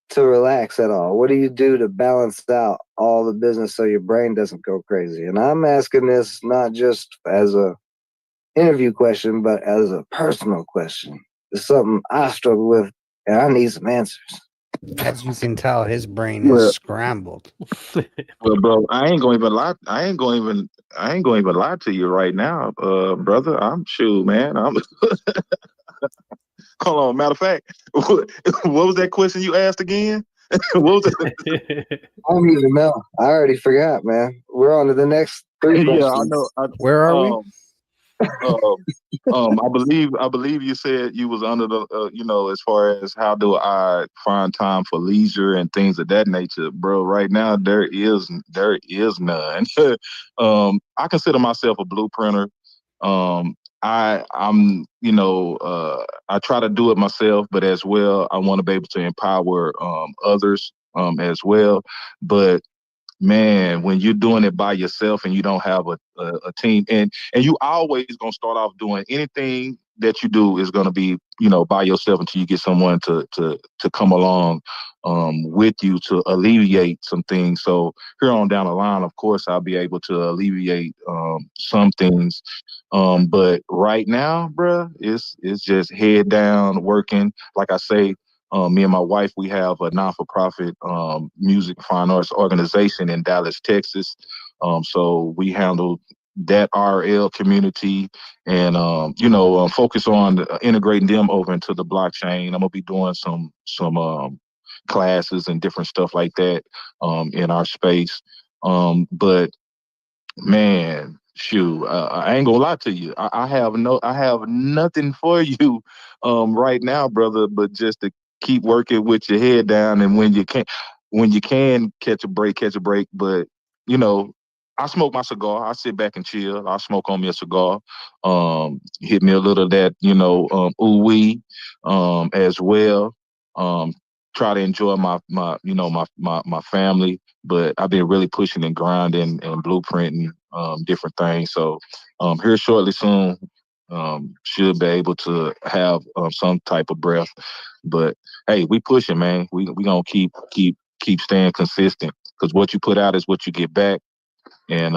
Speaker 1: to relax at all? What do you do to balance out all the business so your brain doesn't go crazy? And I'm asking this not just as a interview question, but as a personal question. It's something I struggle with, and I need some answers.
Speaker 2: As you can tell, his brain is
Speaker 5: Well-
Speaker 2: scrambled.
Speaker 5: Well, bro, I ain't gonna even lie to you right now, brother. I'm sure, man. Hold on. Matter of fact, what was that question you asked again? What was it?
Speaker 1: I don't even know. I already forgot, man. We're on to the next 3 questions.
Speaker 5: Yeah, I know.
Speaker 2: Where are we?
Speaker 5: I believe you said you was under the, as far as how do I find time for leisure and things of that nature, bro. Right now, there is none. I consider myself a blueprinter. I'm I try to do it myself, but as well I want to be able to empower others as well. But man, when you're doing it by yourself and you don't have a team, and you always gonna start off doing anything that you do is gonna be by yourself until you get someone to come along with you to alleviate some things. So here on down the line, of course, I'll be able to alleviate some things. But right now, bruh, it's just head down working. Like I say, me and my wife, we have a non-for-profit music fine arts organization in Dallas, Texas. So we handle that RL community and focus on integrating them over into the blockchain. I'm gonna be doing some classes and different stuff like that in our space. But man, shoot, I ain't gonna lie to you. I have nothing for you right now, brother, but just to keep working with your head down, and when you can catch a break, catch a break. But I smoke my cigar. I sit back and chill. I smoke on me a cigar. Hit me a little of that, ooh wee, as well. Um, Try to enjoy my family, but I've been really pushing and grinding and blueprinting different things. So here shortly soon, should be able to have some type of breath. But hey, we pushing, man. We gonna keep staying consistent, because what you put out is what you get back. And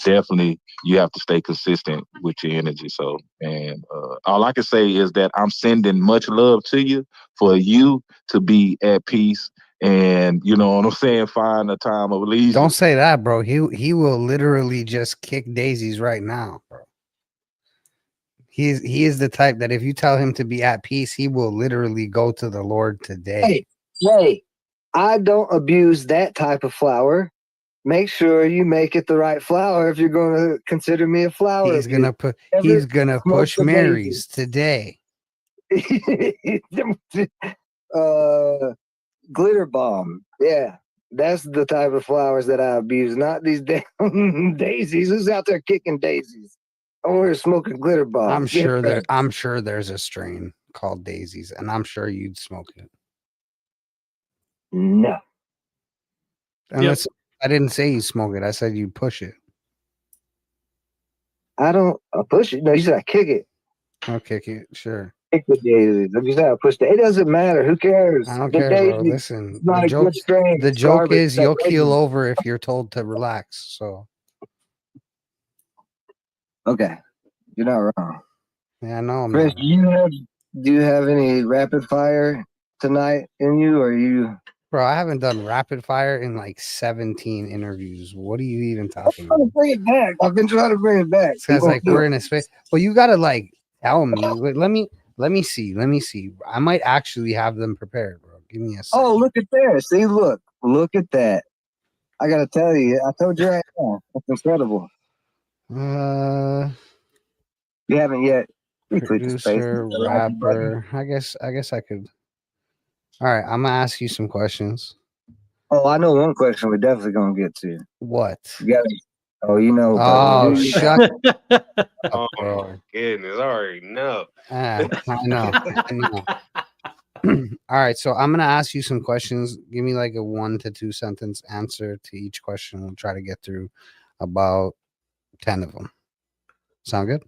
Speaker 5: definitely you have to stay consistent with your energy. So, and all I can say is that I'm sending much love to you for you to be at peace, and you know what I'm saying, find a time of leisure.
Speaker 2: Don't say that, bro. He will literally just kick daisies right now, bro. He is the type that if you tell him to be at peace, he will literally go to the Lord today.
Speaker 1: Hey, I don't abuse that type of flower. Make sure you make it the right flower if you're going to consider me a flower.
Speaker 2: He's gonna push Marys today.
Speaker 1: Glitter bomb. Yeah, that's the type of flowers that I abuse, not these damn daisies. Who's out there kicking daisies? Or smoking glitter bombs?
Speaker 2: I'm sure there's a strain called daisies, and I'm sure you'd smoke it.
Speaker 1: No.
Speaker 2: Unless I didn't say you smoke it. I said you push it.
Speaker 1: I don't push it. No, you said I kick it.
Speaker 2: I'll kick it, sure.
Speaker 1: Kick the daisies. You said I push it. It doesn't matter. Who cares?
Speaker 2: I don't
Speaker 1: the
Speaker 2: care,
Speaker 1: daisies,
Speaker 2: bro. Listen,
Speaker 1: not a good strain.
Speaker 2: the joke is you'll keel over if you're told to relax. So
Speaker 1: okay, you're not wrong.
Speaker 2: Yeah, I know.
Speaker 1: Chris, do you have any rapid fire tonight in you, or you?
Speaker 2: Bro, I haven't done rapid fire in like 17 interviews. What are you even talking
Speaker 1: I'm trying
Speaker 2: about?
Speaker 1: to bring it back. I've been trying to bring it back.
Speaker 2: Because like we're in a space. Well, you gotta like tell me. Let me see. I might actually have them prepared, bro. Give me a second.
Speaker 1: Oh, look at there. See, look at that. I gotta tell you, I told you right now. That's incredible. You haven't yet.
Speaker 2: Producer, rapper. I guess I could. All right, I'm gonna ask you some questions.
Speaker 1: Oh, I know one question we're definitely gonna get to.
Speaker 2: What?
Speaker 1: You gotta, bro.
Speaker 2: Oh, shut
Speaker 3: Oh my goodness, I already know.
Speaker 2: I know. All right, so I'm gonna ask you some questions. Give me like a 1 to 2 sentence answer to each question. We'll try to get through about 10 of them. Sound good?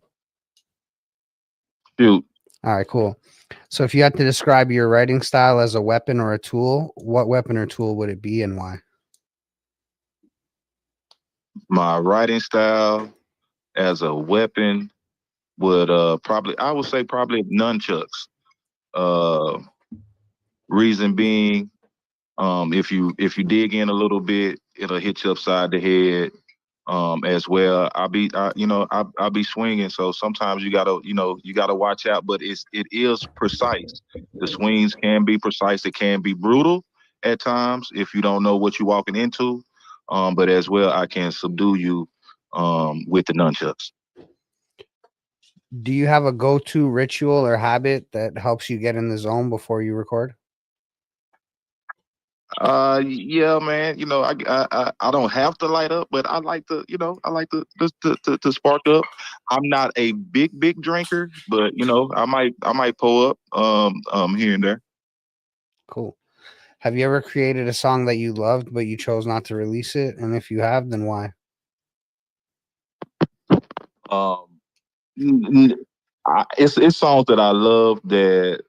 Speaker 5: Shoot.
Speaker 2: All right, cool. So if you had to describe your writing style as a weapon or a tool, what weapon or tool would it be and why?
Speaker 5: My writing style as a weapon would probably nunchucks. Reason being, if you dig in a little bit, it'll hit you upside the head. As well, I'll be swinging. So sometimes you gotta watch out. But it is precise. The swings can be precise. It can be brutal at times if you don't know what you're walking into. But as well, I can subdue you with the nunchucks.
Speaker 2: Do you have a go-to ritual or habit that helps you get in the zone before you record?
Speaker 5: Yeah, man. I don't have to light up, but I like to spark up. I'm not a big drinker, but I might pull up here and there.
Speaker 2: Cool. Have you ever created a song that you loved but you chose not to release it? And if you have, then why?
Speaker 5: Um, n- n- it's songs that I love that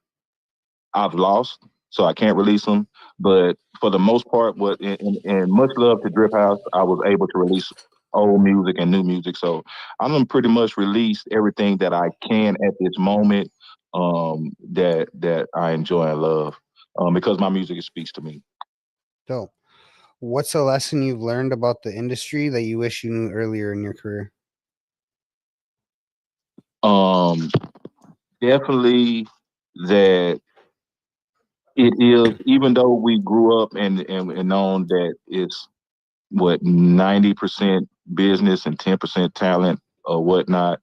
Speaker 5: I've lost, so I can't release them. But for the most part, and much love to Drip House, I was able to release old music and new music. So I'm gonna pretty much release everything that I can at this moment, that I enjoy and love, because my music speaks to me.
Speaker 2: So, what's a lesson you've learned about the industry that you wish you knew earlier in your career?
Speaker 5: Um, Definitely that it is, even though we grew up and known that it's what 90% business and 10% talent or whatnot.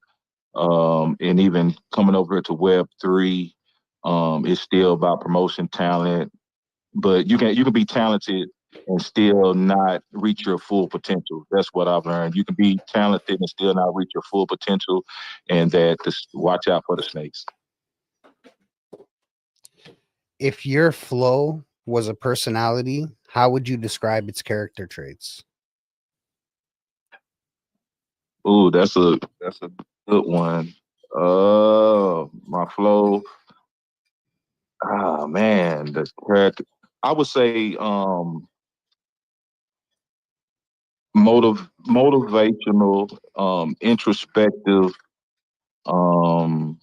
Speaker 5: And even coming over to Web3, it's still about promotion talent. But you can be talented and still not reach your full potential. That's what I've learned. You can be talented and still not reach your full potential, and that just watch out for the snakes.
Speaker 2: If your flow was a personality, how would you describe its character traits?
Speaker 5: Ooh, that's a good one. My flow. Ah man, the character. I would say motivational, introspective, um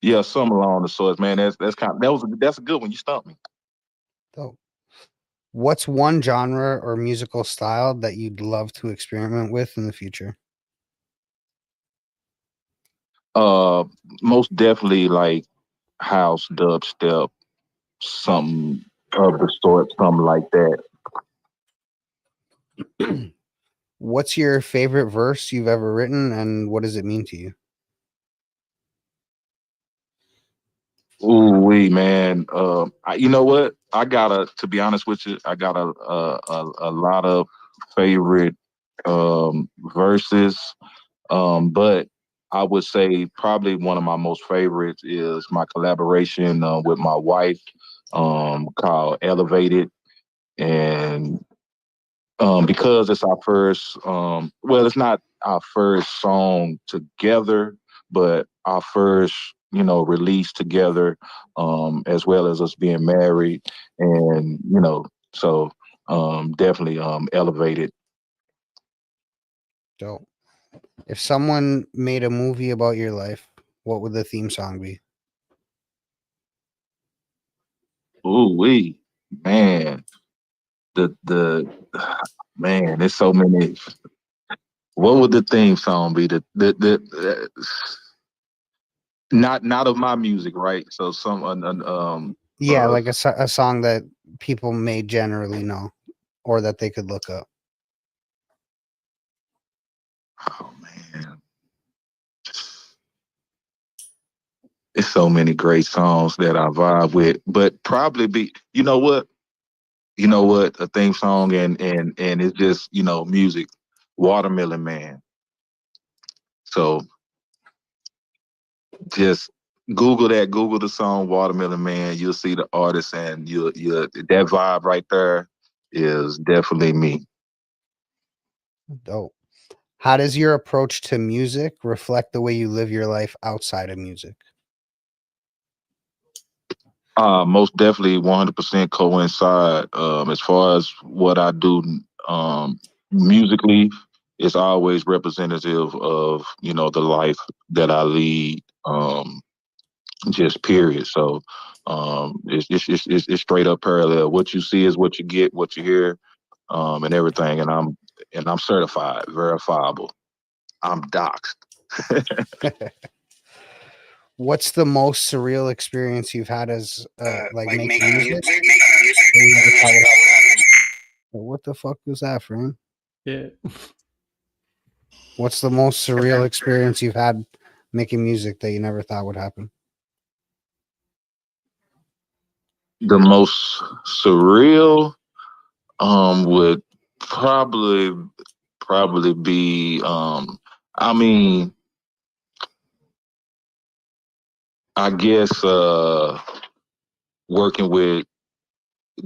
Speaker 5: yeah, something along the sorts, man. That's a good one. You stumped me.
Speaker 2: So, what's one genre or musical style that you'd love to experiment with in the future?
Speaker 5: Uh Most definitely like house, dubstep, something of the sort, something like that.
Speaker 2: What's your favorite verse you've ever written and what does it mean to you?
Speaker 5: Ooh, wee, man. You know what? To be honest with you, I got a lot of favorite verses. But I would say probably one of my most favorites is my collaboration with my wife, called Elevated. And because it's our first, well, it's not our first song together, but our first, release together, as well as us being married. And, so definitely Elevated.
Speaker 2: So, if someone made a movie about your life, what would the theme song be?
Speaker 5: Ooh, wee, man. The man, there's so many. What would the theme song be? Not of my music, right? So some
Speaker 2: Yeah, like a song that people may generally know or that they could look up.
Speaker 5: oh man, it's so many great songs that I vibe with, but probably be, a theme song, and it's just, music. Watermelon Man. So just Google the song Watermelon Man. You'll see the artist, and you that vibe right there is definitely me.
Speaker 2: Dope. How does your approach to music reflect the way you live your life outside of music?
Speaker 5: Most definitely 100% coincide. As far as what I do, musically, it's always representative of, the life that I lead. Just period. So, it's straight up parallel. What you see is what you get, what you hear, and everything. And I'm certified, verifiable. I'm doxxed.
Speaker 2: What's the most surreal experience you've had as like making music? What the fuck was that, friend?
Speaker 6: Yeah.
Speaker 2: What's the most surreal experience you've had making music that you never thought would happen?
Speaker 5: The most surreal would probably be I mean, I guess working with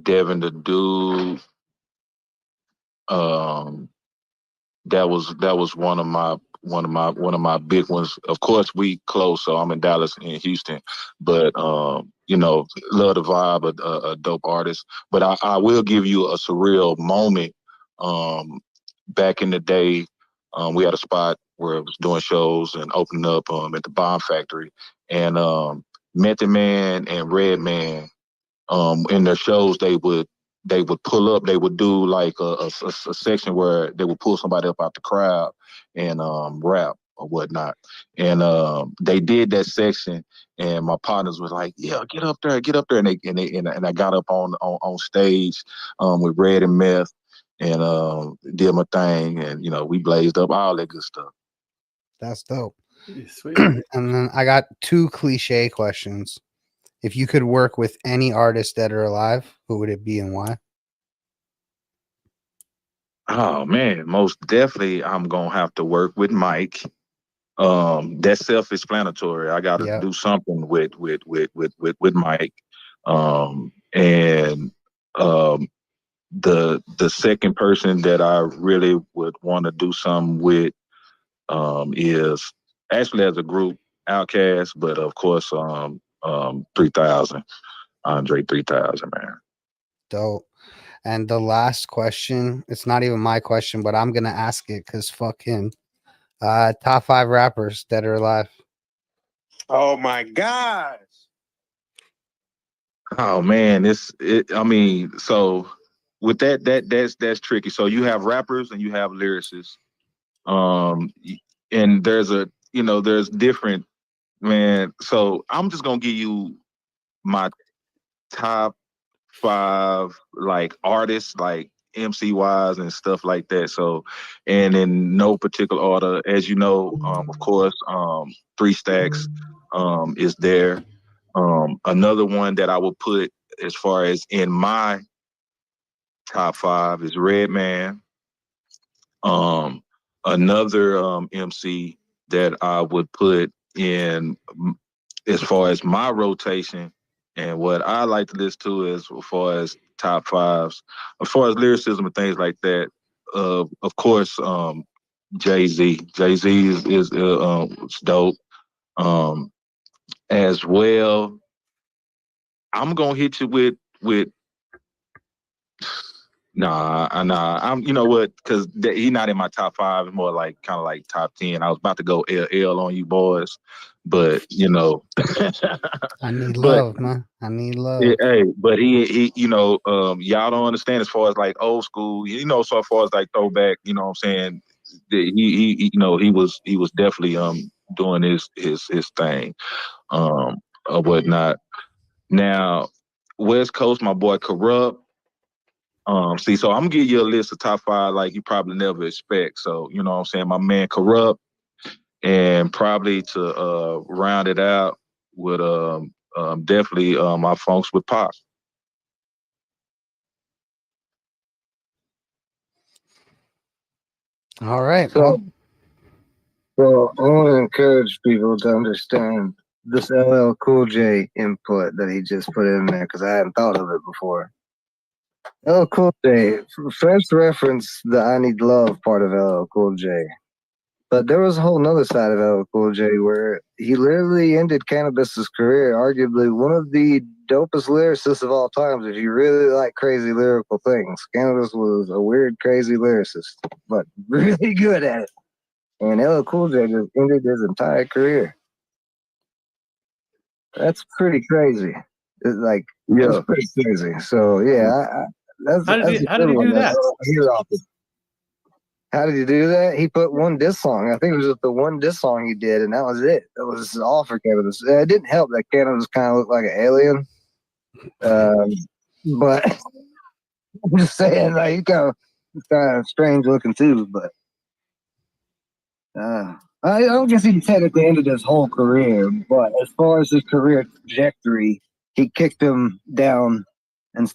Speaker 5: Devin the Dude, um that was one of my big ones. Of course, we close, so I'm in Dallas and Houston, but love the vibe, a dope artist. But I will give you a surreal moment. Back in the day, we had a spot where it was doing shows and opening up at the Bomb Factory, and Method Man and Redman, in their shows they would pull up, they would do like a section where they would pull somebody up out the crowd and rap or whatnot. And they did that section, and my partners were like, yeah, get up there. And I got up on stage with Red and Meth, and did my thing, and we blazed up, all that good stuff.
Speaker 2: That's dope.
Speaker 6: Sweet.
Speaker 2: And then I got two cliche questions. If you could work with any artist dead or alive, who would it be and why?
Speaker 5: Oh man, most definitely I'm gonna have to work with Mike. That's self-explanatory. I got to
Speaker 2: Yep.
Speaker 5: do something with Mike. And the second person that I really would want to do something with is actually as a group, Outkast, but of course 3000, Andre 3000, man.
Speaker 2: Dope. And the last question, it's not even my question, but I'm gonna ask it because fuck him. Top 5 rappers dead or alive.
Speaker 3: Oh my gosh.
Speaker 5: Oh man, I mean, so with that's tricky. So you have rappers and you have lyricists. And there's different, man. So I'm just gonna give you my top 5 like artists, like MC wise and stuff like that. So, and in no particular order, as you know, of course, 3 Stacks is there. Another one that I would put as far as in my top 5 is Redman. Another MC that I would put in as far as my rotation and what I like to listen to is as far as top 5s, as far as lyricism and things like that. Of course, Jay-Z. Jay-Z is dope. As well, I'm gonna hit you with nah. I'm you know what? Because he not in my top 5. It's more like kind of like top 10. I was about to go LL on you boys, but
Speaker 2: I need
Speaker 5: but
Speaker 2: love, man. I need love.
Speaker 5: hey, but he y'all don't understand as far as like old school, so far as like throwback, what I'm saying, he was definitely doing his thing, or whatnot. Now, West Coast, my boy Corrupt. See, so I'm gonna give you a list of top 5 like you probably never expect. So, what I'm saying, my man Corrupt, and probably to round it out with definitely my folks with Pop.
Speaker 2: All right.
Speaker 1: So, well, I want to encourage people to understand this LL Cool J input that he just put in there because I hadn't thought of it before. LL Cool J, first reference the I Need Love part of LL Cool J. But there was a whole nother side of LL Cool J where he literally ended Cannabis's career, arguably one of the dopest lyricists of all times. If you really like crazy lyrical things, Cannabis was a weird, crazy lyricist, but really good at it. And LL Cool J just ended his entire career. That's pretty crazy. That's pretty crazy. So yeah, that's
Speaker 6: How did he do that?
Speaker 1: How did he do that? He put one diss song. I think it was just the one diss song he did, and that was it. That was all for Cannabis. It didn't help that Cannabis kind of looked like an alien. But I'm just saying, like, he's kind of strange looking too. But I don't guess he technically ended his whole career. But as far as his career trajectory, he kicked him down, and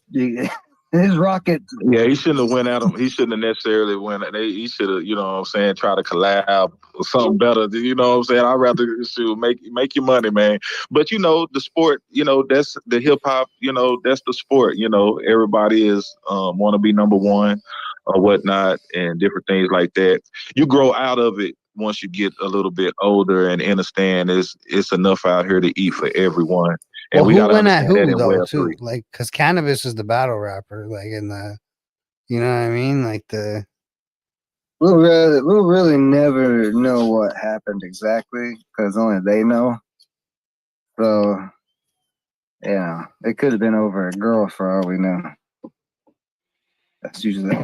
Speaker 1: his rocket.
Speaker 5: Yeah, he shouldn't have went at him. He shouldn't have necessarily went at he should have, you know what I'm saying, try to collab or something better. You know what I'm saying? I'd rather shoot, make your money, man. But you know, the sport, you know, that's the hip hop, you know, that's the sport. You know, everybody is want to be number one or whatnot and different things like that. You grow out of it once you get a little bit older and understand it's enough out here to eat for everyone. And
Speaker 2: Well,
Speaker 5: we
Speaker 2: who
Speaker 5: gotta
Speaker 2: went at
Speaker 5: understand that
Speaker 2: who
Speaker 5: in
Speaker 2: though
Speaker 5: Web3.
Speaker 2: too? Like, because Cannabis is the battle rapper, like in the, you know what I mean? Like the
Speaker 1: We'll really never know what happened exactly because only they know. So, yeah, it could have been over a girl for all we know. That's usually.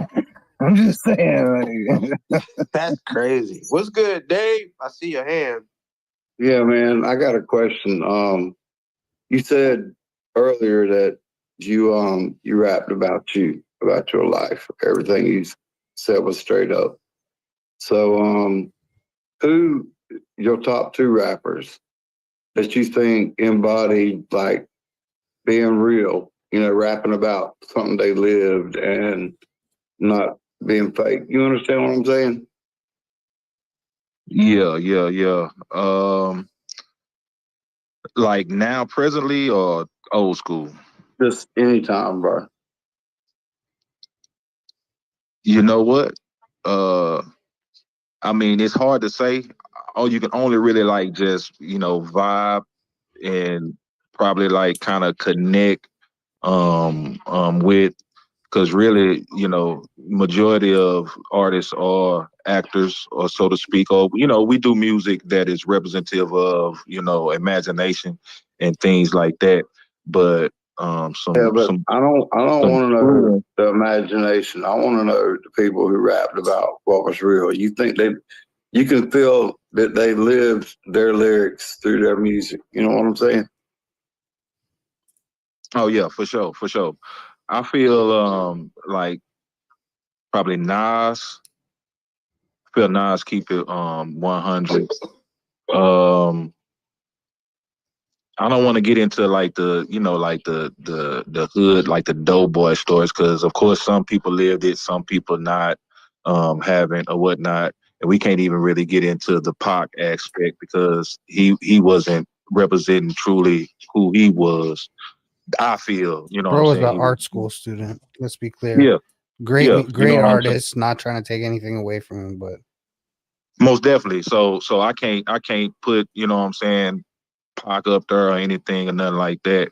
Speaker 1: I'm just saying. Like,
Speaker 3: That's crazy. What's good, Dave? I see your hand.
Speaker 7: Yeah, man, I got a question. You said earlier that you rapped about your life, everything you said was straight up. So, who your top two rappers that you think embody like being real, you know, rapping about something they lived and not being fake. You understand what I'm saying?
Speaker 5: Yeah. Like now, presently, or old school?
Speaker 7: Just anytime, bro.
Speaker 5: You know what? I mean, it's hard to say. Oh, you can only really like just, you know, vibe and probably like kind of connect with, because really, you know, majority of artists are actors, or so to speak, or you know, we do music that is representative of, you know, imagination and things like that. But
Speaker 7: Yeah, but
Speaker 5: some
Speaker 7: I don't
Speaker 5: some
Speaker 7: want to know
Speaker 5: true.
Speaker 7: the imagination. I want to know the people who rapped about what was real. You think you can feel that they lived their lyrics through their music. You know what I'm saying?
Speaker 5: Oh yeah, for sure, for sure. I feel like probably Nas. I feel Nas keep it 100. Um I don't want to get into like the, you know, like the hood, like the doughboy stories, because of course some people lived it, some people not haven't or whatnot, and we can't even really get into the Pac aspect because he wasn't representing truly who he was. I feel, you know what I'm
Speaker 2: bro was an
Speaker 5: saying?
Speaker 2: art school student. Let's be clear.
Speaker 5: Yeah,
Speaker 2: Great,
Speaker 5: yeah, you know
Speaker 2: great
Speaker 5: what I'm saying.
Speaker 2: artist. Not trying to take anything away from him, but
Speaker 5: Most definitely. So I can't put, you know what I'm saying, Pac up there or anything or nothing like that.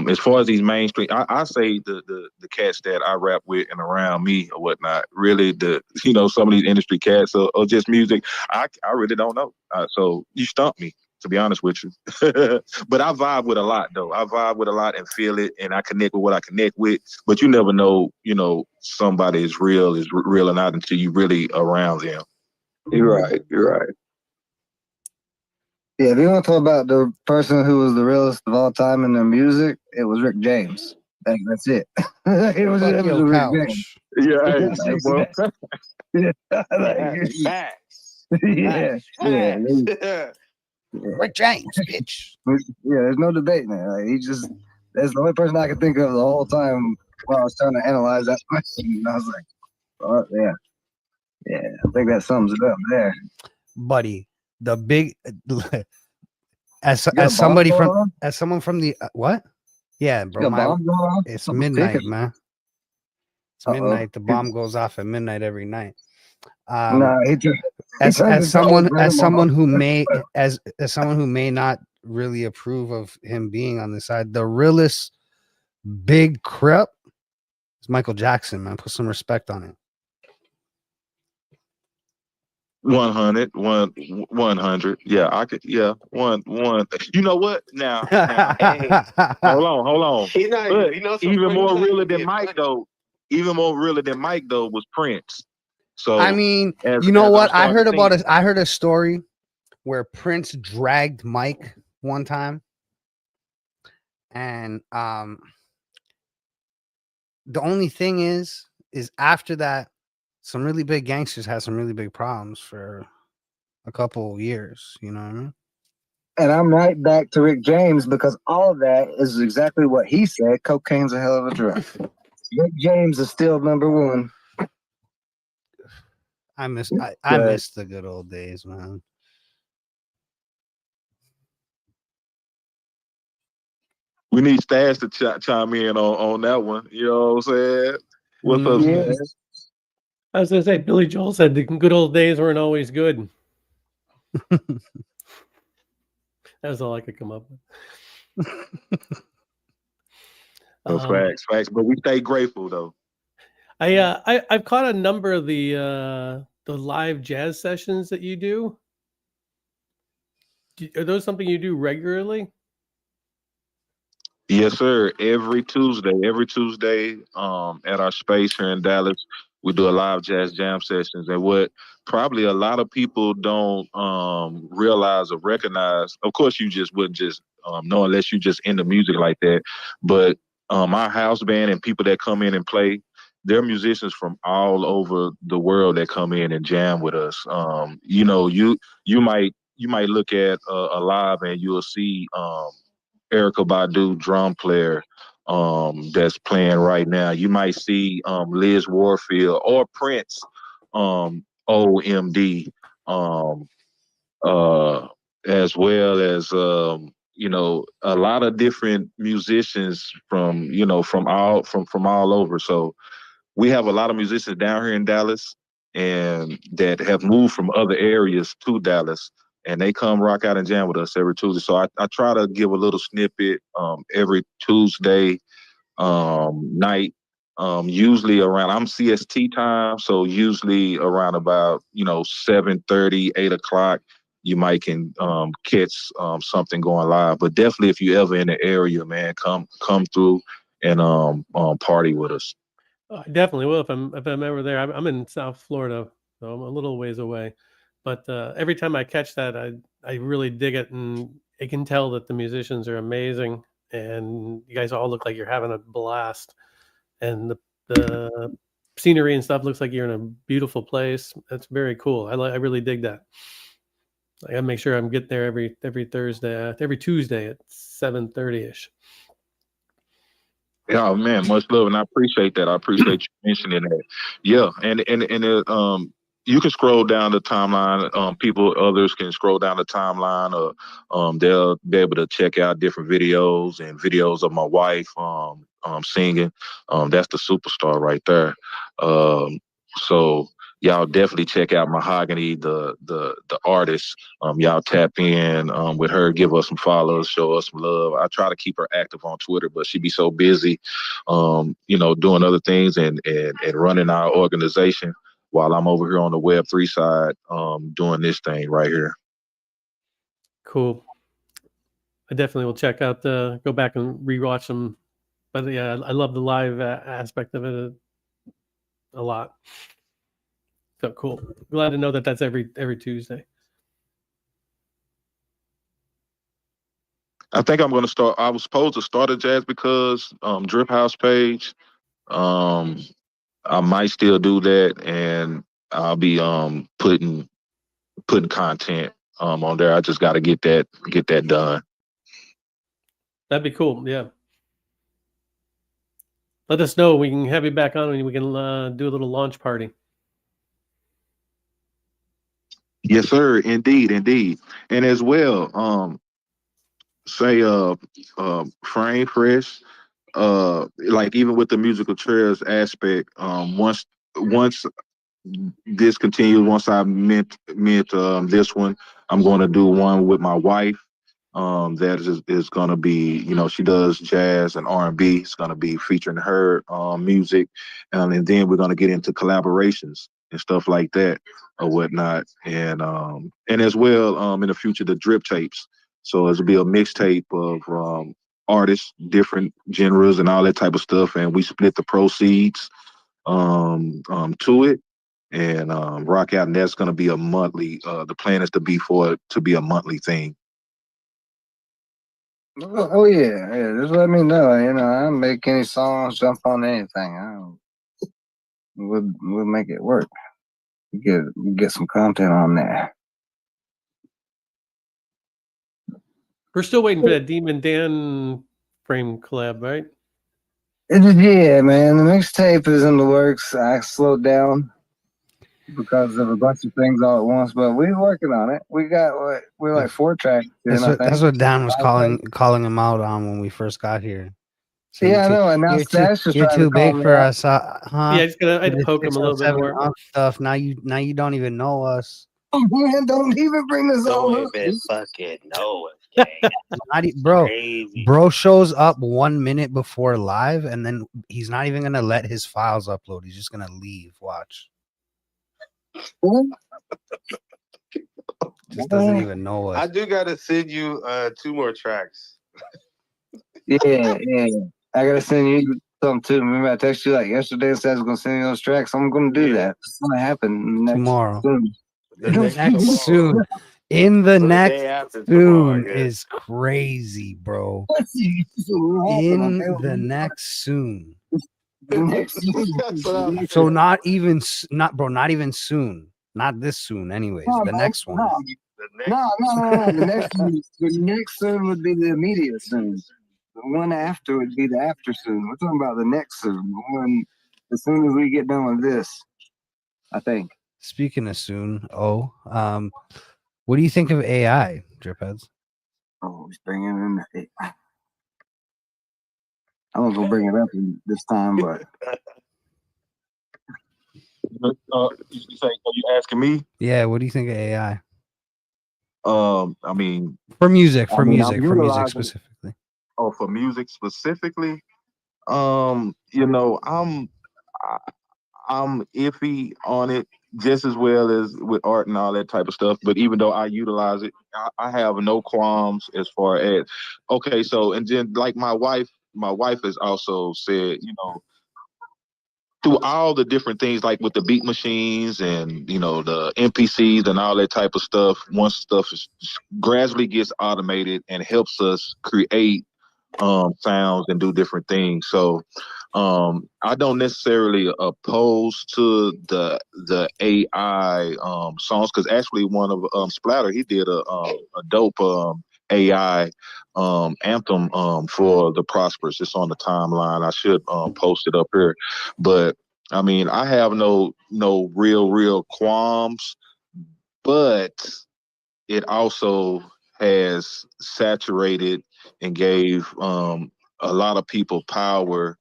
Speaker 5: As far as these mainstream, I say the cats that I rap with and around me or whatnot, really you know, some of these industry cats or just music, I really don't know. So you stumped me, to be honest with you. But I vibe with a lot though. I vibe with a lot and feel it, and I connect with what I connect with. But you never know, you know, somebody is real or not until you really around them.
Speaker 7: You're right. You're right.
Speaker 1: yeah, if you want to talk about the person who was the realest of all time in their music, it was Rick James. That's it.
Speaker 2: fuck
Speaker 1: It was
Speaker 2: yo,
Speaker 1: Rick James.
Speaker 2: couch.
Speaker 5: Yeah,
Speaker 1: Like,
Speaker 5: well,
Speaker 1: yeah, like,
Speaker 3: That's facts.
Speaker 1: yeah,
Speaker 3: That's
Speaker 1: yeah,
Speaker 3: facts.
Speaker 2: Rick James, bitch.
Speaker 1: yeah. There's no debating it. Like, that's the only person I could think of the whole time while I was trying to analyze that question. And I was like, oh, yeah, I think that sums it up there.
Speaker 2: Buddy, the big as
Speaker 1: You got
Speaker 2: as
Speaker 1: a bomb
Speaker 2: somebody
Speaker 1: going
Speaker 2: from
Speaker 1: on?
Speaker 2: as someone from the what? Yeah,
Speaker 1: You
Speaker 2: bro.
Speaker 1: got a
Speaker 2: My
Speaker 1: bomb going on?
Speaker 2: it's
Speaker 1: Something's
Speaker 2: midnight,
Speaker 1: ticking.
Speaker 2: man. It's
Speaker 1: Uh-oh.
Speaker 2: midnight. The bomb goes off at midnight every night.
Speaker 1: Nah, he turned
Speaker 2: As
Speaker 1: his whole
Speaker 2: as
Speaker 1: room
Speaker 2: someone
Speaker 1: off.
Speaker 2: who may as someone who may not really approve of him being on the side, the realest big crip is Michael Jackson, man. Put some respect on it.
Speaker 5: 100. Yeah, I could. Yeah, one. You know what? Now,
Speaker 3: Hey,
Speaker 5: hold on.
Speaker 3: he's not.
Speaker 5: But
Speaker 3: You know, so
Speaker 5: even
Speaker 3: funny. He's
Speaker 5: more
Speaker 3: not
Speaker 5: realer
Speaker 3: even
Speaker 5: than
Speaker 3: being
Speaker 5: Mike
Speaker 3: funny.
Speaker 5: though. Even more realer than Mike though was Prince. So
Speaker 2: I mean,
Speaker 5: as
Speaker 2: you know
Speaker 5: I'm
Speaker 2: what?
Speaker 5: starting to think,
Speaker 2: I heard a story where Prince dragged Mike one time, and the only thing is after that, some really big gangsters had some really big problems for a couple years. You know what I mean?
Speaker 1: And I'm right back to Rick James because all of that is exactly what he said. Cocaine's a hell of a drug. Rick James is still number one.
Speaker 2: I miss the good old days, man.
Speaker 5: We need Stash to chime in on that one. You know what I'm saying? What's up,
Speaker 1: Yeah.
Speaker 5: Stash?
Speaker 6: I was gonna say Billy Joel said the good old days weren't always good. That was all I could come up with.
Speaker 5: Facts. But we stay grateful though.
Speaker 6: I've caught a number of the live jazz sessions that you do. Are those something you do regularly?
Speaker 5: Yes, sir. Every Tuesday, at our space here in Dallas, we do a live jazz jam sessions. And what probably a lot of people don't realize or recognize, of course, you just wouldn't just know unless you just into music like that. But our house band and people that come in and play, they're musicians from all over the world that come in and jam with us. You know, you might look at a live and you'll see Erica Badu, drum player, that's playing right now. You might see Liz Warfield or Prince, OMD, as well as a lot of different musicians from all over. So we have a lot of musicians down here in Dallas and that have moved from other areas to Dallas, and they come rock out and jam with us every Tuesday. So I try to give a little snippet every Tuesday night, usually around, I'm CST time, so usually around about 7:30, 8 o'clock. You might can catch something going live, but definitely if you ever in the area, man, come through and party with us.
Speaker 6: I definitely will if I'm ever there. I'm in South Florida, so I'm a little ways away. But every time I catch that, I really dig it, and I can tell that the musicians are amazing, and you guys all look like you're having a blast, and the scenery and stuff looks like you're in a beautiful place. That's very cool. I really dig that. I gotta make sure I'm getting there every Thursday, every Tuesday at 7:30 ish.
Speaker 5: Yeah, man, much love, and I appreciate that. I appreciate you mentioning that. Yeah, and you can scroll down the timeline. Others can scroll down the timeline, or they'll be able to check out different videos and videos of my wife singing. That's the superstar right there. So y'all definitely check out Mahogany, the artist. Y'all tap in with her, give us some follows, show us some love. I try to keep her active on Twitter, but she be so busy, doing other things and running our organization while I'm over here on the Web3 side, doing this thing right here.
Speaker 6: Cool. I definitely will check out go back and rewatch them. But yeah, I love the live aspect of it a lot. So cool. Glad to know that that's every Tuesday.
Speaker 5: I think I'm going to start. I was supposed to start a Jazz Because drip.haus page. I might still do that, and I'll be putting content on there. I just got to get that done.
Speaker 6: That'd be cool. Yeah. Let us know. We can have you back on and we can do a little launch party.
Speaker 5: Yes, sir. Indeed. And as well, say Frame Fresh, like even with the musical chairs aspect, once this continues, once I mint this one, I'm going to do one with my wife. That is going to be, she does jazz and R&B. It's going to be featuring her music, and then we're going to get into collaborations and stuff like that or whatnot, and as well in the future the drip tapes. So it'll be a mixtape of artists, different genres, and all that type of stuff, and we split the proceeds to it and rock out, and that's going to be a monthly. The plan is to be for it to be a monthly thing.
Speaker 1: Oh yeah. Just let me know. I'll make any songs, jump on anything. We'll make it work. Get some content on there.
Speaker 6: We're still waiting for that Demon Dan frame collab, right?
Speaker 1: Yeah, man. The mixtape is in the works. I slowed down because of a bunch of things all at once, but we're working on it. We're like 4 tracks in, I think.
Speaker 2: That's what Dan was calling him out on when we first got here. So
Speaker 1: yeah, I know. And now Stash is
Speaker 2: you're
Speaker 1: trying
Speaker 2: too
Speaker 1: to call
Speaker 2: big
Speaker 1: me
Speaker 2: for
Speaker 1: out.
Speaker 2: us, huh?
Speaker 6: Yeah, I'd poke him a little bit more.
Speaker 2: Stuff. Now you don't even know us.
Speaker 1: Oh, man, don't even bring this
Speaker 3: Don't
Speaker 1: on up.
Speaker 3: even fucking know it, gang.
Speaker 2: Bro,
Speaker 3: Crazy.
Speaker 2: bro shows up 1 minute before live, and then he's not even gonna let his files upload. He's just gonna leave. Watch. Just doesn't even know us.
Speaker 3: I do gotta send you 2 more tracks.
Speaker 1: Yeah. I gotta send you something too. Remember, I texted you like yesterday and said I was gonna send you those tracks. I'm gonna do that. It's gonna happen
Speaker 2: Tomorrow.
Speaker 1: Soon.
Speaker 3: The next
Speaker 2: Soon. In the next
Speaker 3: day after
Speaker 2: soon
Speaker 3: tomorrow,
Speaker 2: is crazy, bro. In the next soon. So not even soon. Not this soon, anyways. The next one.
Speaker 1: No. The next soon would be the immediate soon. The one after would be the after soon. We're talking about the next soon. The one as soon as we get done with this, I think.
Speaker 2: Speaking of soon, what do you think of AI, Dripheads?
Speaker 1: Oh, he's bringing in the AI. I was gonna bring it up this time, but
Speaker 5: you say, are you asking me?
Speaker 2: Yeah, what do you think of AI?
Speaker 5: I mean,
Speaker 2: for music specifically.
Speaker 5: Oh, for music specifically, you know, I'm iffy on it just as well as with art and all that type of stuff. But even though I utilize it, I have no qualms as far as okay. So and then like my wife has also said, you know, through all the different things like with the beat machines and you know the NPCs and all that type of stuff. Once stuff is gradually gets automated and helps us create sounds and do different things. So I don't necessarily oppose to the AI songs because actually one of Splatter he did a dope AI anthem for the Prospers. It's on the timeline. I should post it up here, but I mean I have no real qualms, but it also has saturated and gave a lot of people power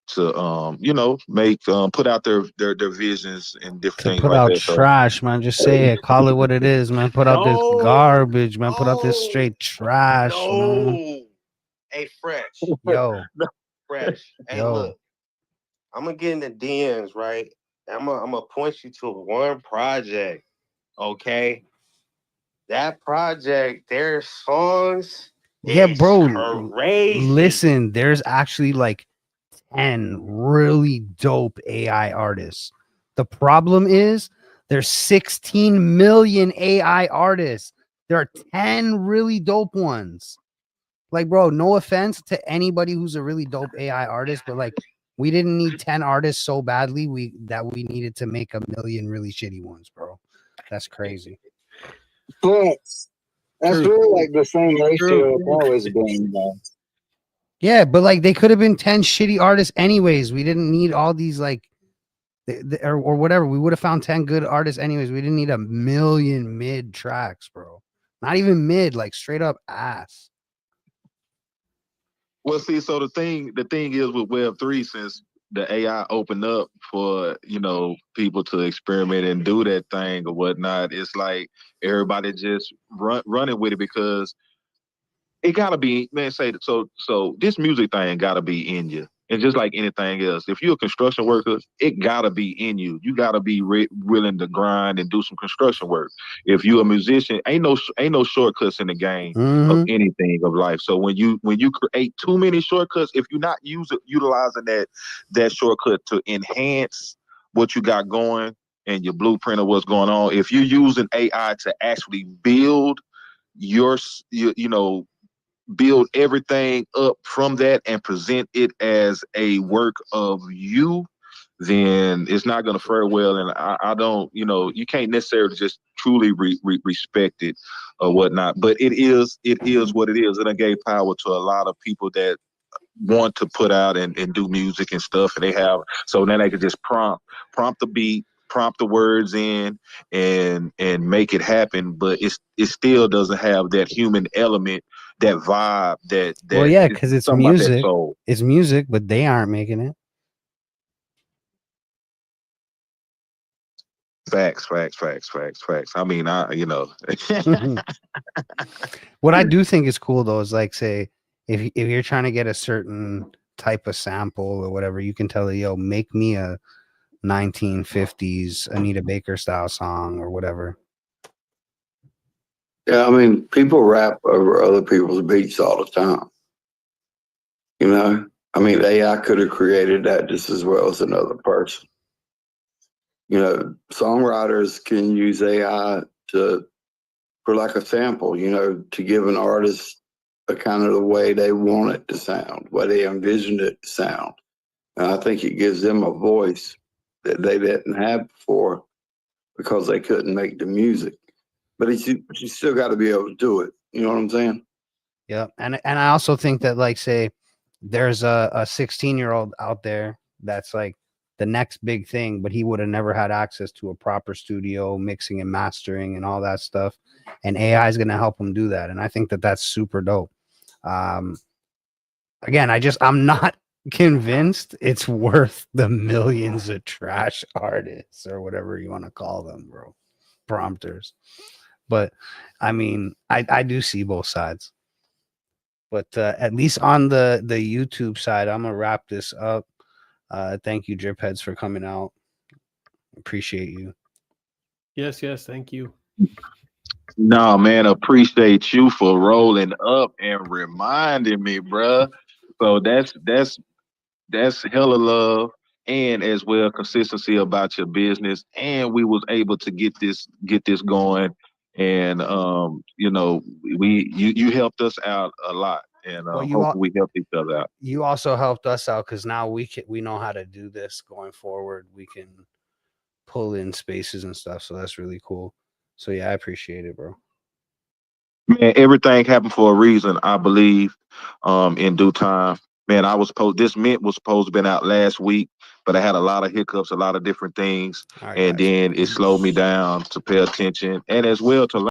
Speaker 5: to you know make put out their visions and different things
Speaker 2: Put
Speaker 5: like
Speaker 2: out
Speaker 5: that.
Speaker 2: trash, man. Just say it. Call it what it is, man. Put out this garbage, man. Put out this straight trash, man.
Speaker 3: Hey, Fresh.
Speaker 2: Yo.
Speaker 3: Fresh. Hey,
Speaker 2: Yo.
Speaker 3: look. I'm gonna get in the DMs, right? I'm gonna point you to one project, okay? That project, their songs.
Speaker 2: Yeah, bro.
Speaker 3: Crazy.
Speaker 2: Listen, there's actually like 10 really dope AI artists. The problem is there's 16 million AI artists. There are 10 really dope ones. Like, bro, no offense to anybody who's a really dope AI artist, but like we didn't need 10 artists so badly that we needed to make a million really shitty ones, bro. That's crazy.
Speaker 1: That's really like the same ratio it's always been.
Speaker 2: Yeah, but like they could have been 10 shitty artists anyways. We didn't need all these like or whatever. We would have found 10 good artists anyways. We didn't need a million mid tracks, bro. Not even mid, like straight up ass.
Speaker 5: Well, see, so the thing is with Web3, since the AI opened up for, you know, people to experiment and do that thing or whatnot, it's like everybody just running with it because it gotta be, man, so this music thing gotta be in you. And just like anything else, if you're a construction worker, it gotta be in you. You gotta be willing to grind and do some construction work. If you're a musician, ain't no shortcuts in the game of anything of life. So when you create too many shortcuts, if you're not utilizing that shortcut to enhance what you got going and your blueprint of what's going on, if you're using AI to actually build your you know, build everything up from that and present it as a work of you, then it's not going to fare well. And I don't, you can't necessarily just truly respect it or whatnot. But it is what it is. And it gave power to a lot of people that want to put out and do music and stuff. And they have, so now they can just prompt the beat, prompt the words in and make it happen. But it still doesn't have that human element, that vibe, that
Speaker 2: well, yeah, because it's
Speaker 5: something about that
Speaker 2: music.
Speaker 5: soul.
Speaker 2: It's music, but they aren't making it.
Speaker 5: Facts. I mean,
Speaker 2: What I do think is cool though is like, say, if you're trying to get a certain type of sample or whatever, you can tell it, yo, make me a 1950s Anita Baker style song or whatever.
Speaker 7: Yeah, I mean, people rap over other people's beats all the time. You know, I mean, AI could have created that just as well as another person. You know, songwriters can use AI for like a sample, to give an artist a kind of the way they want it to sound, way they envisioned it to sound. And I think it gives them a voice that they didn't have before because they couldn't make the music. But you still got to be able to do it. You know what I'm saying?
Speaker 2: Yeah. And I also think that, like, say, there's a 16-year-old out there that's like the next big thing, but he would have never had access to a proper studio, mixing and mastering and all that stuff. And AI is going to help him do that. And I think that that's super dope. Again, I'm not convinced it's worth the millions of trash artists or whatever you want to call them, bro. Prompters. But I mean, I do see both sides. But at least on the YouTube side, I'm gonna wrap this up. Thank you, Drip Heads, for coming out. Appreciate you.
Speaker 6: Yes, thank you.
Speaker 5: No, man, appreciate you for rolling up and reminding me, bruh. So that's hella love, and as well consistency about your business. And we was able to get this going. And you helped us out a lot, and
Speaker 2: Well,
Speaker 5: hopefully we help each other out.
Speaker 2: You also helped us out because now we know how to do this going forward. We can pull in spaces and stuff, so that's really cool. So yeah, I appreciate it, bro.
Speaker 5: Man, everything happened for a reason, I believe. In due time. Man, this mint was supposed to been out last week, but I had a lot of hiccups, a lot of different things,
Speaker 2: All right,
Speaker 5: and
Speaker 2: guys.
Speaker 5: then it slowed me down to pay attention and as well to learn.